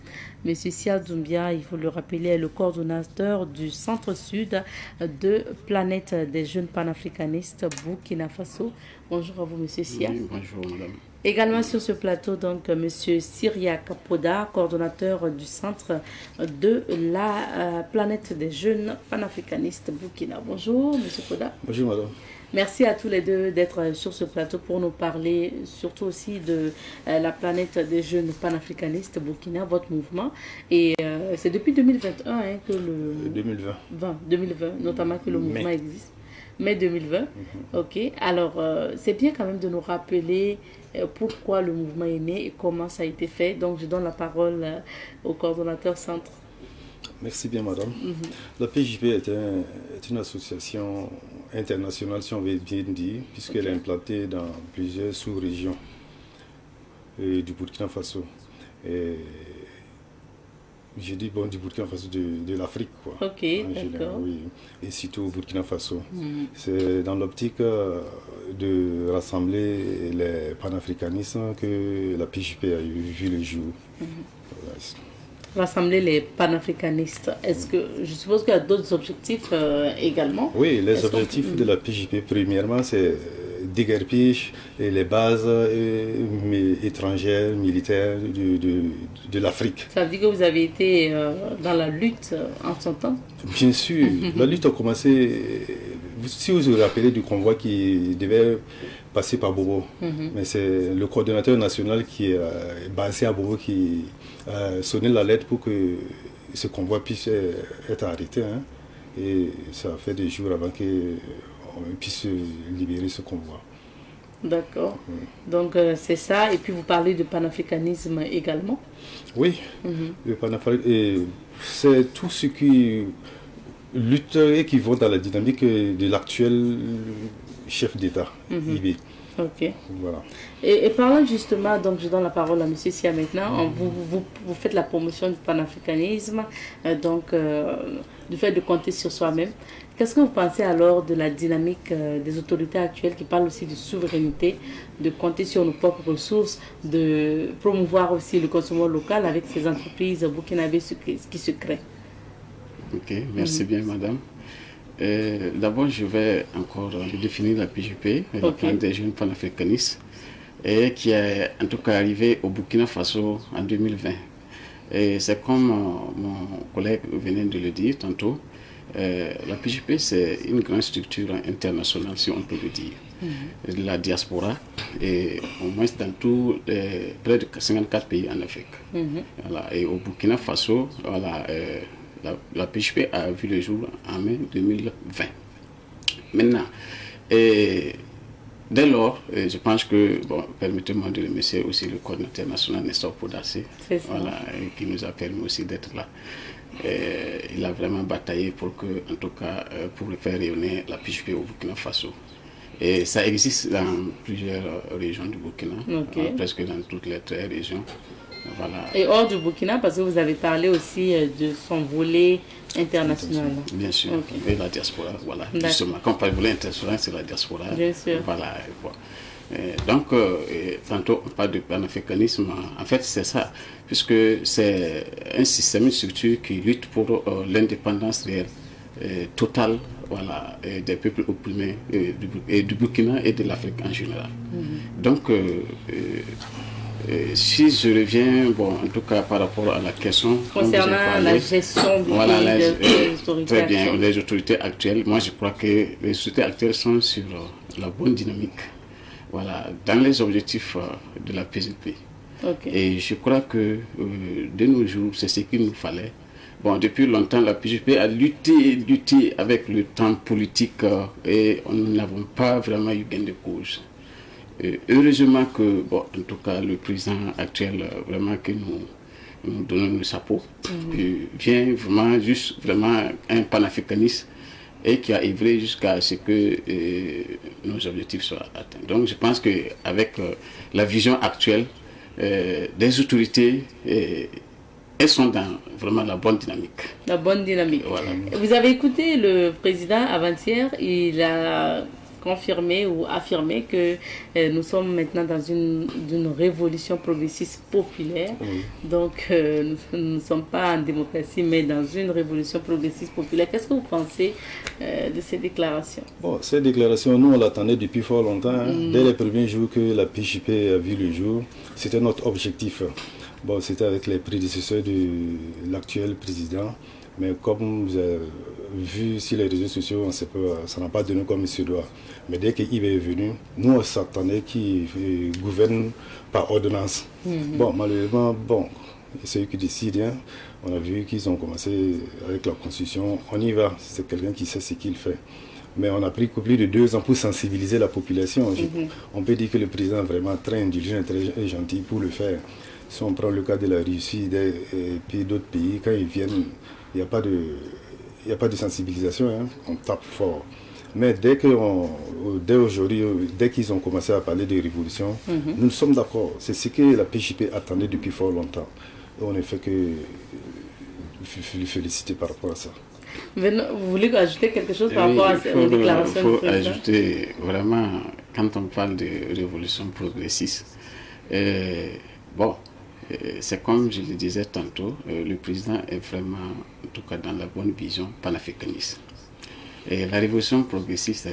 Monsieur Sia Doumbia, il faut le rappeler, est le coordonnateur du Centre-Sud de Planète des jeunes panafricanistes Burkina Faso. Bonjour à vous, Monsieur Sia. Oui, bonjour, madame. Également sur ce plateau, donc, Monsieur Syriac Poda, coordonnateur du Centre de la planète des jeunes panafricanistes Burkina. Bonjour, Monsieur Poda. Bonjour, madame. Merci à tous les deux d'être sur ce plateau pour nous parler surtout aussi de la planète des jeunes panafricanistes Burkina, votre mouvement. Et c'est depuis 2021 que le... 2020, notamment que le mouvement existe. Mai 2020. Ok. Alors, c'est bien quand même de nous rappeler pourquoi le mouvement est né et comment ça a été fait. Donc, je donne la parole au coordonnateur centre. Merci bien, madame. La PJP est une association internationale, si on veut bien dire, puisqu'elle est implantée dans plusieurs sous-régions du Burkina Faso. Et je dis bon, du Burkina Faso, de l'Afrique, quoi. Ok, d'accord. Oui, et surtout au Burkina Faso. C'est dans l'optique de rassembler les panafricanistes que la PJP a vu le jour. Voilà. Rassembler les panafricanistes. Est-ce que je suppose qu'il y a d'autres objectifs également? Oui, les objectifs de la PJP, premièrement, c'est déguerpir les bases étrangères, militaires de l'Afrique. Ça veut dire que vous avez été dans la lutte en son temps? Bien sûr, la lutte a commencé, si vous vous rappelez du convoi qui devait passer par Bobo, mais c'est le coordonnateur national qui est basé à Bobo qui a sonné la lettre pour que ce convoi puisse être arrêté. Hein. Et ça a fait des jours avant qu'on puisse libérer ce convoi. D'accord. Donc c'est ça. Et puis vous parlez de panafricanisme également? Oui, le panafricanisme, c'est tout ce qui lutte et qui va dans la dynamique de l'actuel chef d'État, Ibé. Ok. Voilà. Et parlons justement, donc je donne la parole à M. Sia maintenant, vous faites la promotion du panafricanisme, du fait de compter sur soi-même. Qu'est-ce que vous pensez alors de la dynamique des autorités actuelles qui parlent aussi de souveraineté, de compter sur nos propres ressources, de promouvoir aussi le consommation local avec ces entreprises burkinabées qui se créent? Ok, merci bien madame. D'abord, je vais encore définir la PJP, la Planète des jeunes panafricanistes, et qui est en tout cas arrivée au Burkina Faso en 2020. Et c'est comme mon collègue venait de le dire tantôt, la PJP c'est une grande structure internationale, si on peut le dire, de la diaspora, et au moins dans près de 54 pays en Afrique. Voilà. Et au Burkina Faso, voilà, la PJP a vu le jour en mai 2020. Maintenant, dès lors, je pense que, bon, permettez-moi de remercier aussi le coordinateur national Nestor Podassé, voilà, qui nous a permis aussi d'être là. Il a vraiment bataillé pour que, en tout cas, pour faire rayonner la PJP au Burkina Faso. Et ça existe dans plusieurs régions du Burkina, presque dans toutes les 13 régions. Voilà. Et hors du Burkina, parce que vous avez parlé aussi de son volet international. Bien sûr, et la diaspora, voilà. Justement, quand on parle de volet international, c'est la diaspora. Bien sûr. Voilà. Donc, tantôt on parle de panafricanisme, en fait c'est ça, puisque c'est un système, une structure qui lutte pour l'indépendance réelle, totale, voilà, des peuples opprimés et du Burkina et de l'Afrique en général. Donc, si je reviens, bon, en tout cas par rapport à la question concernant la gestion des autorités actuelles. Les autorités actuelles, moi je crois que les autorités actuelles sont sur la bonne dynamique, voilà, dans les objectifs de la PJP. Et je crois que de nos jours, c'est ce qu'il nous fallait. Bon, depuis longtemps, la PJP a lutté avec le temps politique et nous n'avons pas vraiment eu gain de cause. Heureusement que, bon, en tout cas, le président actuel, vraiment que nous donnons le chapeau, vient vraiment juste vraiment un panafricaniste et qui a œuvré jusqu'à ce que nos objectifs soient atteints. Donc je pense qu'avec la vision actuelle des autorités, elles sont dans vraiment la bonne dynamique. La bonne dynamique. Voilà. Vous avez écouté le président avant-hier, il a confirmer ou affirmer que nous sommes maintenant dans une révolution progressiste populaire. Oui. Donc, nous ne sommes pas en démocratie, mais dans une révolution progressiste populaire. Qu'est-ce que vous pensez de ces déclarations? Bon, ces déclarations, nous, on l'attendait depuis fort longtemps. Hein. Dès les premiers jours que la PJP a vu le jour, c'était notre objectif. Bon, c'était avec les prédécesseurs de l'actuel président. Mais comme vous avez vu sur les réseaux sociaux, ça n'a pas donné comme il se doit. Mais dès qu'il est venu, nous on s'attendait qu'il gouverne par ordonnance. Bon, malheureusement, c'est eux qui décident. Hein. On a vu qu'ils ont commencé avec la Constitution. On y va, c'est quelqu'un qui sait ce qu'il fait. Mais on a pris plus de 2 ans pour sensibiliser la population. On peut dire que le président est vraiment très indulgent, très gentil pour le faire. Si on prend le cas de la Russie et puis d'autres pays, quand ils viennent, il n'y a pas de sensibilisation, hein. On tape fort. Mais dès aujourd'hui, dès qu'ils ont commencé à parler de révolution, nous sommes d'accord. C'est ce que la PJP attendait depuis fort longtemps. Et on ne fait que lui féliciter par rapport à ça. Vous voulez ajouter quelque chose par rapport aux déclarations du président? Il faut ajouter, vraiment, quand on parle de révolution progressiste, c'est comme je le disais tantôt, le président est vraiment, en tout cas dans la bonne vision panafricaniste. Et la révolution progressiste,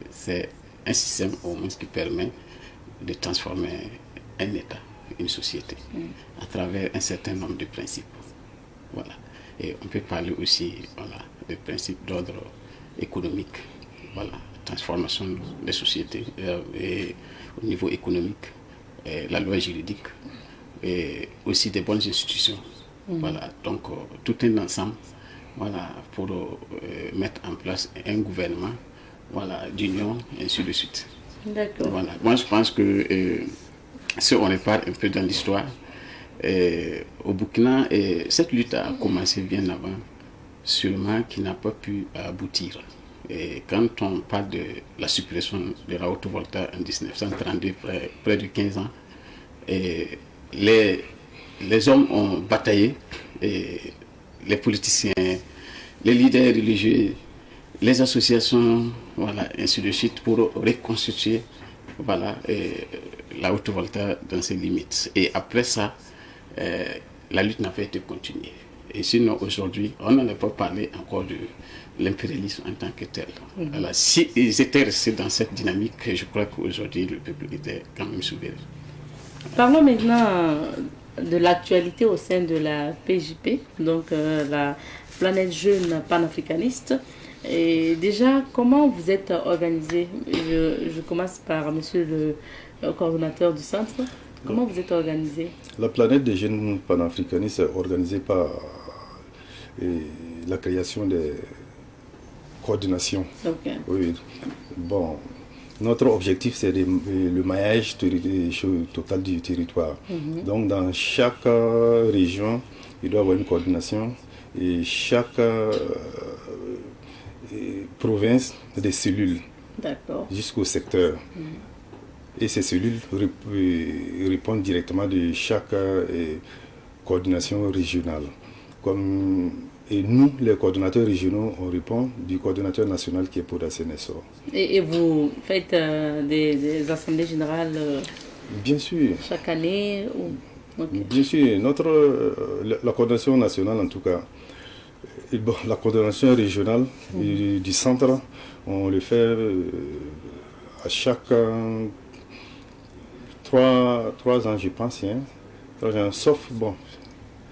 c'est un système au moins qui permet de transformer un État, une société, à travers un certain nombre de principes. Voilà. Et on peut parler aussi de principes d'ordre économique, voilà, transformation des sociétés et au niveau économique, la loi juridique, et aussi des bonnes institutions. Voilà, donc tout un ensemble, voilà, pour mettre en place un gouvernement, voilà, d'union, et ainsi de suite. D'accord. Voilà. Moi, je pense que si on repart un peu dans l'histoire, au Burkina, cette lutte a commencé bien avant, sûrement qui n'a pas pu aboutir. Et quand on parle de la suppression de la haute volta en 1932, près de 15 ans, et les hommes ont bataillé, et les politiciens, les leaders religieux, les associations, voilà, ainsi de suite, pour reconstituer, voilà, la haute volta dans ses limites. Et après ça, la lutte n'a pas été continuée. Et sinon, aujourd'hui, on n'en a pas parlé encore de l'impérialisme en tant que tel. Voilà, si ils étaient restés dans cette dynamique, je crois qu'aujourd'hui, le peuple était quand même souverain. Parlons maintenant de l'actualité au sein de la PJP, donc la planète jeune panafricaniste. Et déjà, comment vous êtes organisé? Je commence par monsieur le coordonnateur du centre. Comment vous êtes organisé? La planète des jeunes panafricanistes est organisée par la création des coordinations. Okay. Oui. Bon, notre objectif, c'est le maillage total du territoire. Donc, dans chaque région, il doit y avoir une coordination et chaque province des cellules jusqu'au secteur. Et ces cellules répondent directement de chaque coordination régionale. Et nous, les coordonnateurs régionaux, on répond du coordonnateur national qui est pour la CNSO. Et vous faites des assemblées générales bien sûr. Chaque année Okay. Bien sûr, la coordination nationale en tout cas, la coordination régionale du centre, on le fait à chaque 3 ans, je pense, hein, 3 ans, sauf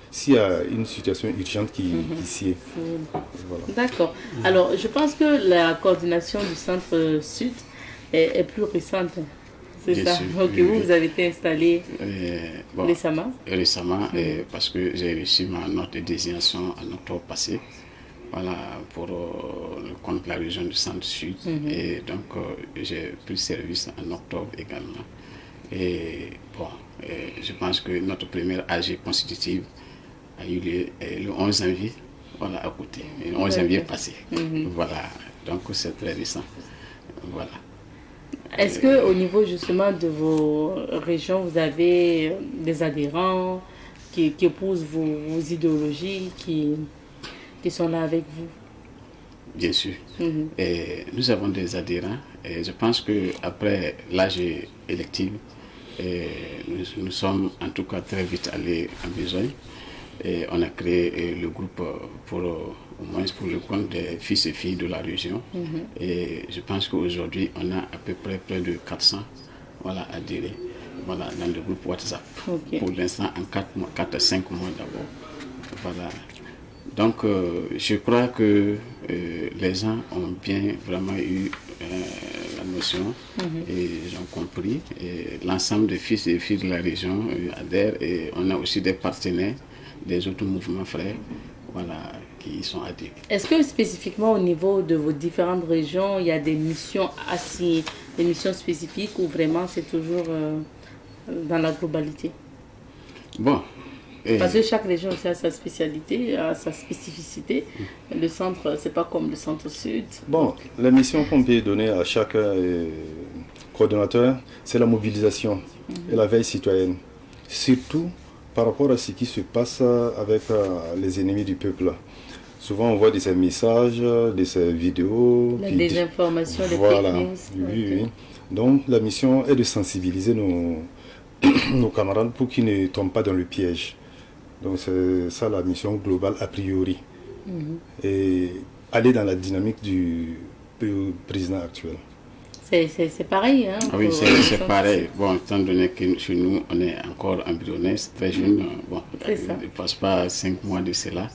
s'il y a une situation urgente qui s'y est. Voilà. D'accord. Alors, je pense que la coordination du centre sud est plus récente. C'est ça. Ok, vous avez été installé récemment. Récemment, parce que j'ai reçu ma note de désignation en octobre passé, voilà, pour le compte de la région du centre sud. Et donc, j'ai pris service en octobre également. Et je pense que notre première AG constitutive a eu lieu le 11 janvier, voilà, à côté. Le 11 janvier passé. Voilà, donc c'est très récent. Voilà. Est-ce qu'au niveau justement de vos régions, vous avez des adhérents qui épousent vos idéologies, qui sont là avec vous? bien sûr. Et nous avons des adhérents et je pense qu'après l'âge électif, nous sommes en tout cas très vite allés en besogne. Et on a créé le groupe pour au moins pour le compte des fils et filles de la région. Et je pense qu'aujourd'hui, on a à peu près de 400 adhérés dans le groupe WhatsApp. Pour l'instant, en 4 à 5 mois d'abord. Voilà. Donc, je crois que les gens ont bien vraiment eu la notion et ils ont compris. Et l'ensemble des fils et filles de la région adhèrent et on a aussi des partenaires des autres mouvements frères qui sont adhérés. Est-ce que spécifiquement au niveau de vos différentes régions, il y a des missions des missions spécifiques ou vraiment c'est toujours dans la globalité? Bon. Parce que chaque région a sa spécialité, a sa spécificité. Le centre, c'est pas comme le centre-sud. Bon, la mission qu'on peut donner à chaque coordonnateur, c'est la mobilisation et la veille citoyenne. Surtout par rapport à ce qui se passe avec les ennemis du peuple. Souvent, on voit de ces messages, de ces vidéos. Des informations, des voilà. fake news. Oui. Donc, la mission est de sensibiliser nos camarades pour qu'ils ne tombent pas dans le piège. Donc, c'est ça la mission globale a priori. Et aller dans la dynamique du président actuel. C'est pareil. Hein, oui, c'est pareil. Bon, étant donné que chez nous, on est encore embryonnaire, c'est très jeune. Bon, il ne passe pas 5 mois de cela.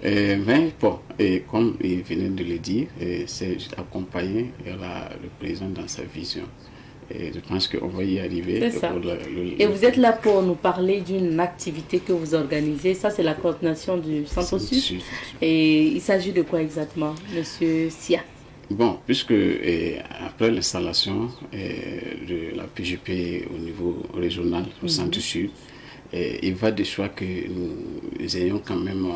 Mais bon, et comme il venait de le dire, c'est accompagner le président dans sa vision. Et je pense qu'on va y arriver. C'est ça. Et vous êtes là pour nous parler d'une activité que vous organisez. Ça, c'est la coordination du Centre-Sud. Et il s'agit de quoi exactement, Monsieur Sia? Bon, puisque après l'installation de la PGP au niveau régional, au Centre-Sud, il va de soi que nous ayons quand même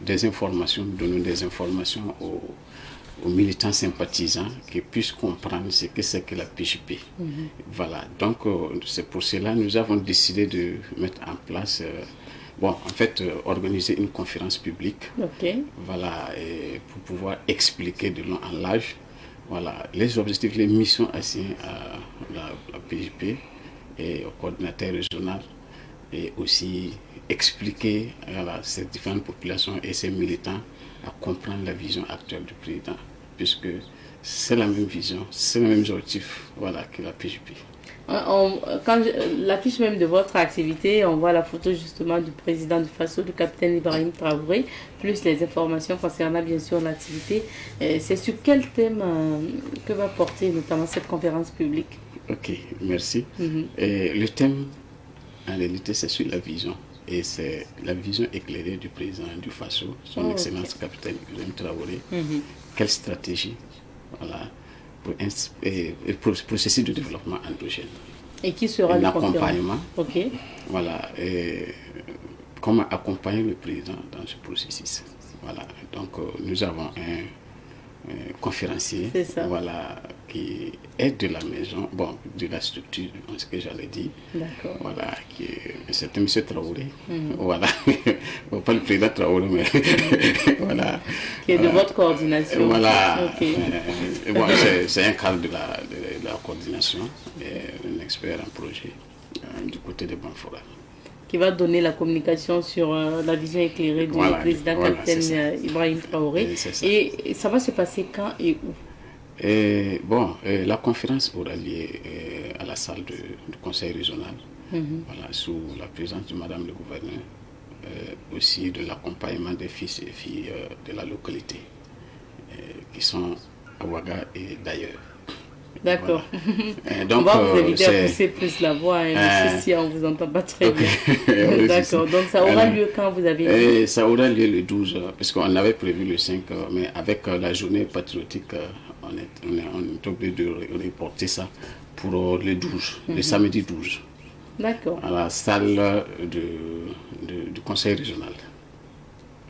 des informations, donnons des informations aux militants sympathisants qui puissent comprendre ce que c'est que la PGP. Voilà, donc c'est pour cela que nous avons décidé de mettre en place, organiser une conférence publique, voilà, pour pouvoir expliquer de long en large, voilà, les objectifs, les missions assignées à la PGP et au coordinateur régional, et aussi expliquer à ces différentes populations et ces militants à comprendre la vision actuelle du président, puisque c'est la même vision, c'est le même objectif, voilà, que la PGP. Quand l'affiche même de votre activité, on voit la photo justement du président du FASO, du capitaine Ibrahim Traoré, plus les informations concernant bien sûr l'activité. C'est sur quel thème que va porter notamment cette conférence publique? Ok, merci. Et le thème, en réalité, c'est sur la vision. Et c'est la vision éclairée du président du FASO, son Excellence capitaine Ibrahim Traoré. Quelle stratégie, voilà, pour un processus de développement endogène. Et qui sera l'accompagnement. Voilà, et comment accompagner le président dans ce processus. Voilà, donc nous avons un conférencier, voilà, qui est de la maison, bon, de la structure, ce que j'allais dire. D'accord. Voilà, c'est M. Traoré. Voilà, pas le président Traoré, mais voilà. Qui est de votre coordination. Voilà. Bon, c'est un cadre de la coordination, un expert en projet du côté de Banfora. Qui va donner la communication sur la vision éclairée du président capitaine Ibrahim Traoré. Et ça va se passer quand et où? La conférence aura lieu à la salle du conseil régional, voilà, sous la présence de Madame le gouverneur, aussi de l'accompagnement des fils et filles de la localité, qui sont à Ouaga et d'ailleurs. D'accord. Voilà. Donc, on va vous inviter à pousser plus la voix, monsieur Si, on ne vous entend pas très bien. D'accord, donc ça aura lieu quand vous avez... Ça aura lieu le 12, parce qu'on avait prévu le 5, mais avec la journée patriotique, on est obligé de reporter ça pour le 12, le samedi 12. D'accord. À la salle du conseil régional.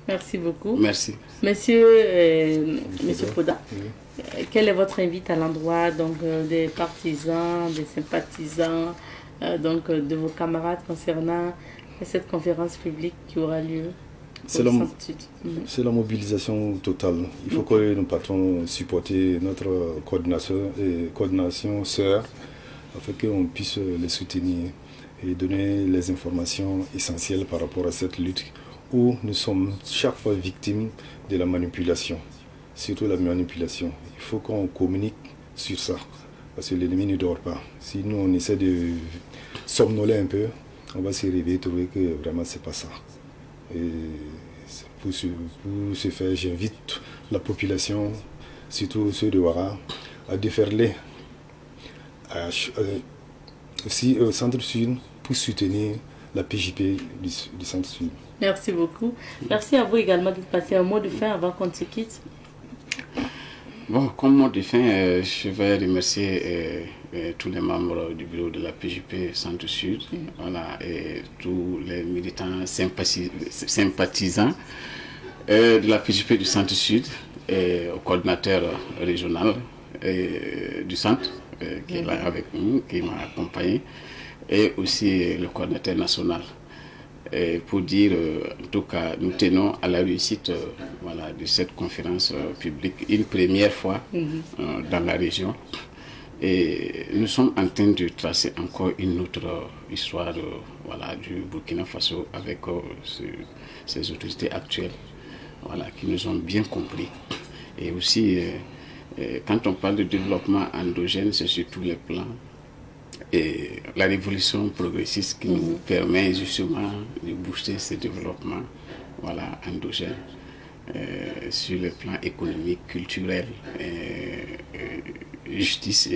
Merci beaucoup. Merci. Monsieur Poda, quel est votre invite à l'endroit des partisans, des sympathisants, de vos camarades concernant cette conférence publique qui aura lieu? C'est la mobilisation totale. Il faut que nous partons supporter notre coordination sœur afin qu'on puisse les soutenir et donner les informations essentielles par rapport à cette lutte où nous sommes chaque fois victimes de la manipulation, surtout la manipulation. Il faut qu'on communique sur ça parce que l'ennemi ne dort pas. Si nous on essaie de somnoler un peu, on va se réveiller et trouver que vraiment c'est pas ça. Et pour ce faire, j'invite la population, surtout ceux de Ouara, à déferler aussi au Centre-Sud pour soutenir la PJP du Centre-Sud. Merci beaucoup. Merci à vous également de passer un mot de fin avant qu'on se quitte. Bon, comme mot de fin, je vais remercier tous les membres du bureau de la PJP Centre-Sud, voilà, et tous les militants sympathisants de la PJP du Centre-Sud, et au coordinateur régional du centre qui est là avec nous, qui m'a accompagné, et aussi le coordinateur national. Et pour dire, en tout cas, nous tenons à la réussite voilà, de cette conférence publique, une première fois dans la région. Et nous sommes en train de tracer encore une autre histoire voilà, du Burkina Faso avec ces autorités actuelles voilà, qui nous ont bien compris. Et aussi, quand on parle de développement endogène, c'est sur tous les plans. Et la révolution progressiste qui nous permet justement de booster ce développement voilà, endogène sur le plan économique, culturel, justice,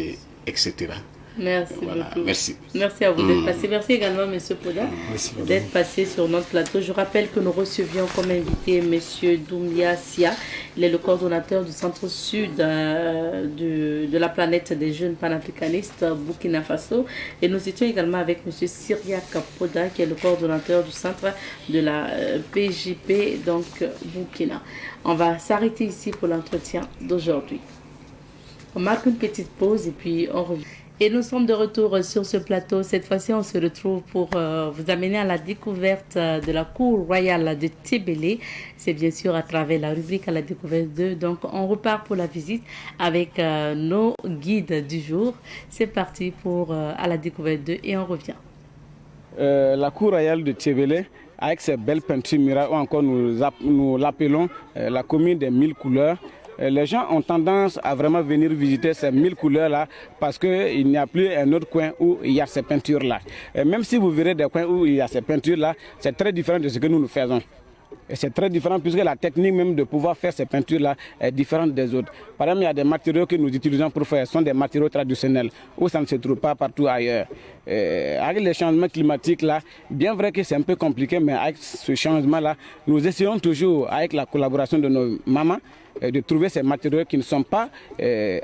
etc. Merci voilà, beaucoup. Merci. Merci à vous d'être passé. Merci également, M. Poda, d'être passé sur notre plateau. Je rappelle que nous recevions comme invité M. Doumbia Sia. Il est le coordonnateur du Centre-Sud de la planète des jeunes panafricanistes Burkina Faso. Et nous étions également avec M. Syriac Poda, qui est le coordonnateur du centre de la PJP, donc Burkina. On va s'arrêter ici pour l'entretien d'aujourd'hui. On marque une petite pause et puis on revient. Et nous sommes de retour sur ce plateau. Cette fois-ci, on se retrouve pour vous amener à la découverte de la cour royale de Tébélé. C'est bien sûr à travers la rubrique à la découverte 2. Donc, on repart pour la visite avec nos guides du jour. C'est parti pour à la découverte 2 et on revient. La cour royale de Tébélé, avec ses belles peintures murales, ou encore nous l'appelons la commune des 1000 couleurs. Les gens ont tendance à vraiment venir visiter ces 1000 couleurs-là parce qu'il n'y a plus un autre coin où il y a ces peintures-là. Même si vous verrez des coins où il y a ces peintures-là, c'est très différent de ce que nous faisons. Et c'est très différent puisque la technique même de pouvoir faire ces peintures-là est différente des autres. Par exemple, il y a des matériaux que nous utilisons pour faire, ce sont des matériaux traditionnels où ça ne se trouve pas partout ailleurs. Avec les changements climatiques-là, bien vrai que c'est un peu compliqué, mais avec ce changement-là, nous essayons toujours, avec la collaboration de nos mamans, de trouver ces matériaux qui ne sont pas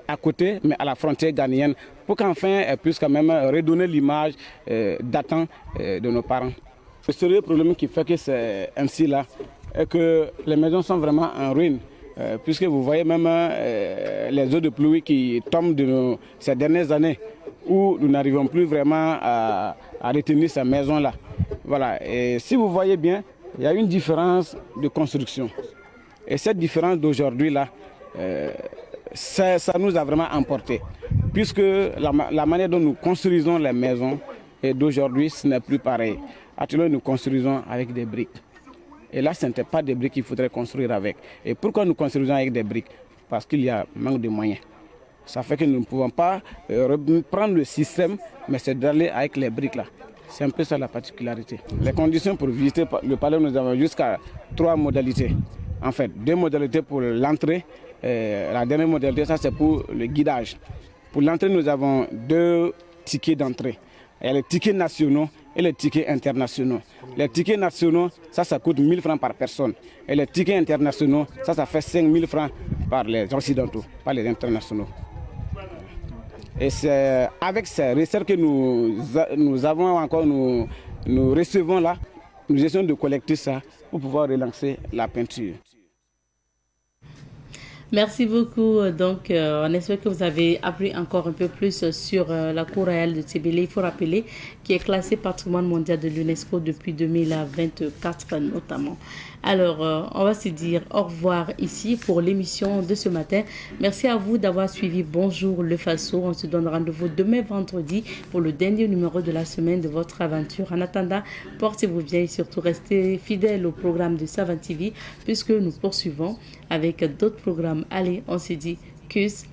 à côté, mais à la frontière ghanéenne, pour qu'enfin elles puissent quand même redonner l'image datant de nos parents. Le sérieux problème qui fait que c'est ainsi là est que les maisons sont vraiment en ruine. Puisque vous voyez même les eaux de pluie qui tombent de ces dernières années où nous n'arrivons plus vraiment à retenir ces maisons-là. Voilà. Et si vous voyez bien, il y a une différence de construction. Et cette différence d'aujourd'hui là, ça nous a vraiment emporté. Puisque la manière dont nous construisons les maisons et d'aujourd'hui, ce n'est plus pareil. Actuellement, nous construisons avec des briques. Et là, ce n'était pas des briques qu'il faudrait construire avec. Et pourquoi nous construisons avec des briques? Parce qu'il y a manque de moyens. Ça fait que nous ne pouvons pas reprendre le système, mais c'est d'aller avec les briques là. C'est un peu ça la particularité. Les conditions pour visiter le palais, nous avons jusqu'à 3 modalités. En fait, 2 modalités pour l'entrée. La dernière modalité, ça c'est pour le guidage. Pour l'entrée, nous avons 2 tickets d'entrée. Il y a les tickets nationaux et les tickets internationaux. Les tickets nationaux, ça coûte 1000 francs par personne. Et les tickets internationaux, ça fait 5000 francs par les occidentaux, par les internationaux. Et c'est avec ces recettes que nous avons encore, nous recevons là, nous essayons de collecter ça pour pouvoir relancer la peinture. Merci beaucoup. Donc, on espère que vous avez appris encore un peu plus sur la cour royale de Tébélé. Il faut rappeler qui est classée patrimoine mondial de l'UNESCO depuis 2024 notamment. Alors, on va se dire au revoir ici pour l'émission de ce matin. Merci à vous d'avoir suivi Bonjour le Faso. On se donne rendez-vous demain vendredi pour le dernier numéro de la semaine de votre aventure. En attendant, portez-vous bien et surtout restez fidèles au programme de Savin TV puisque nous poursuivons avec d'autres programmes. Allez, on se dit, cuss.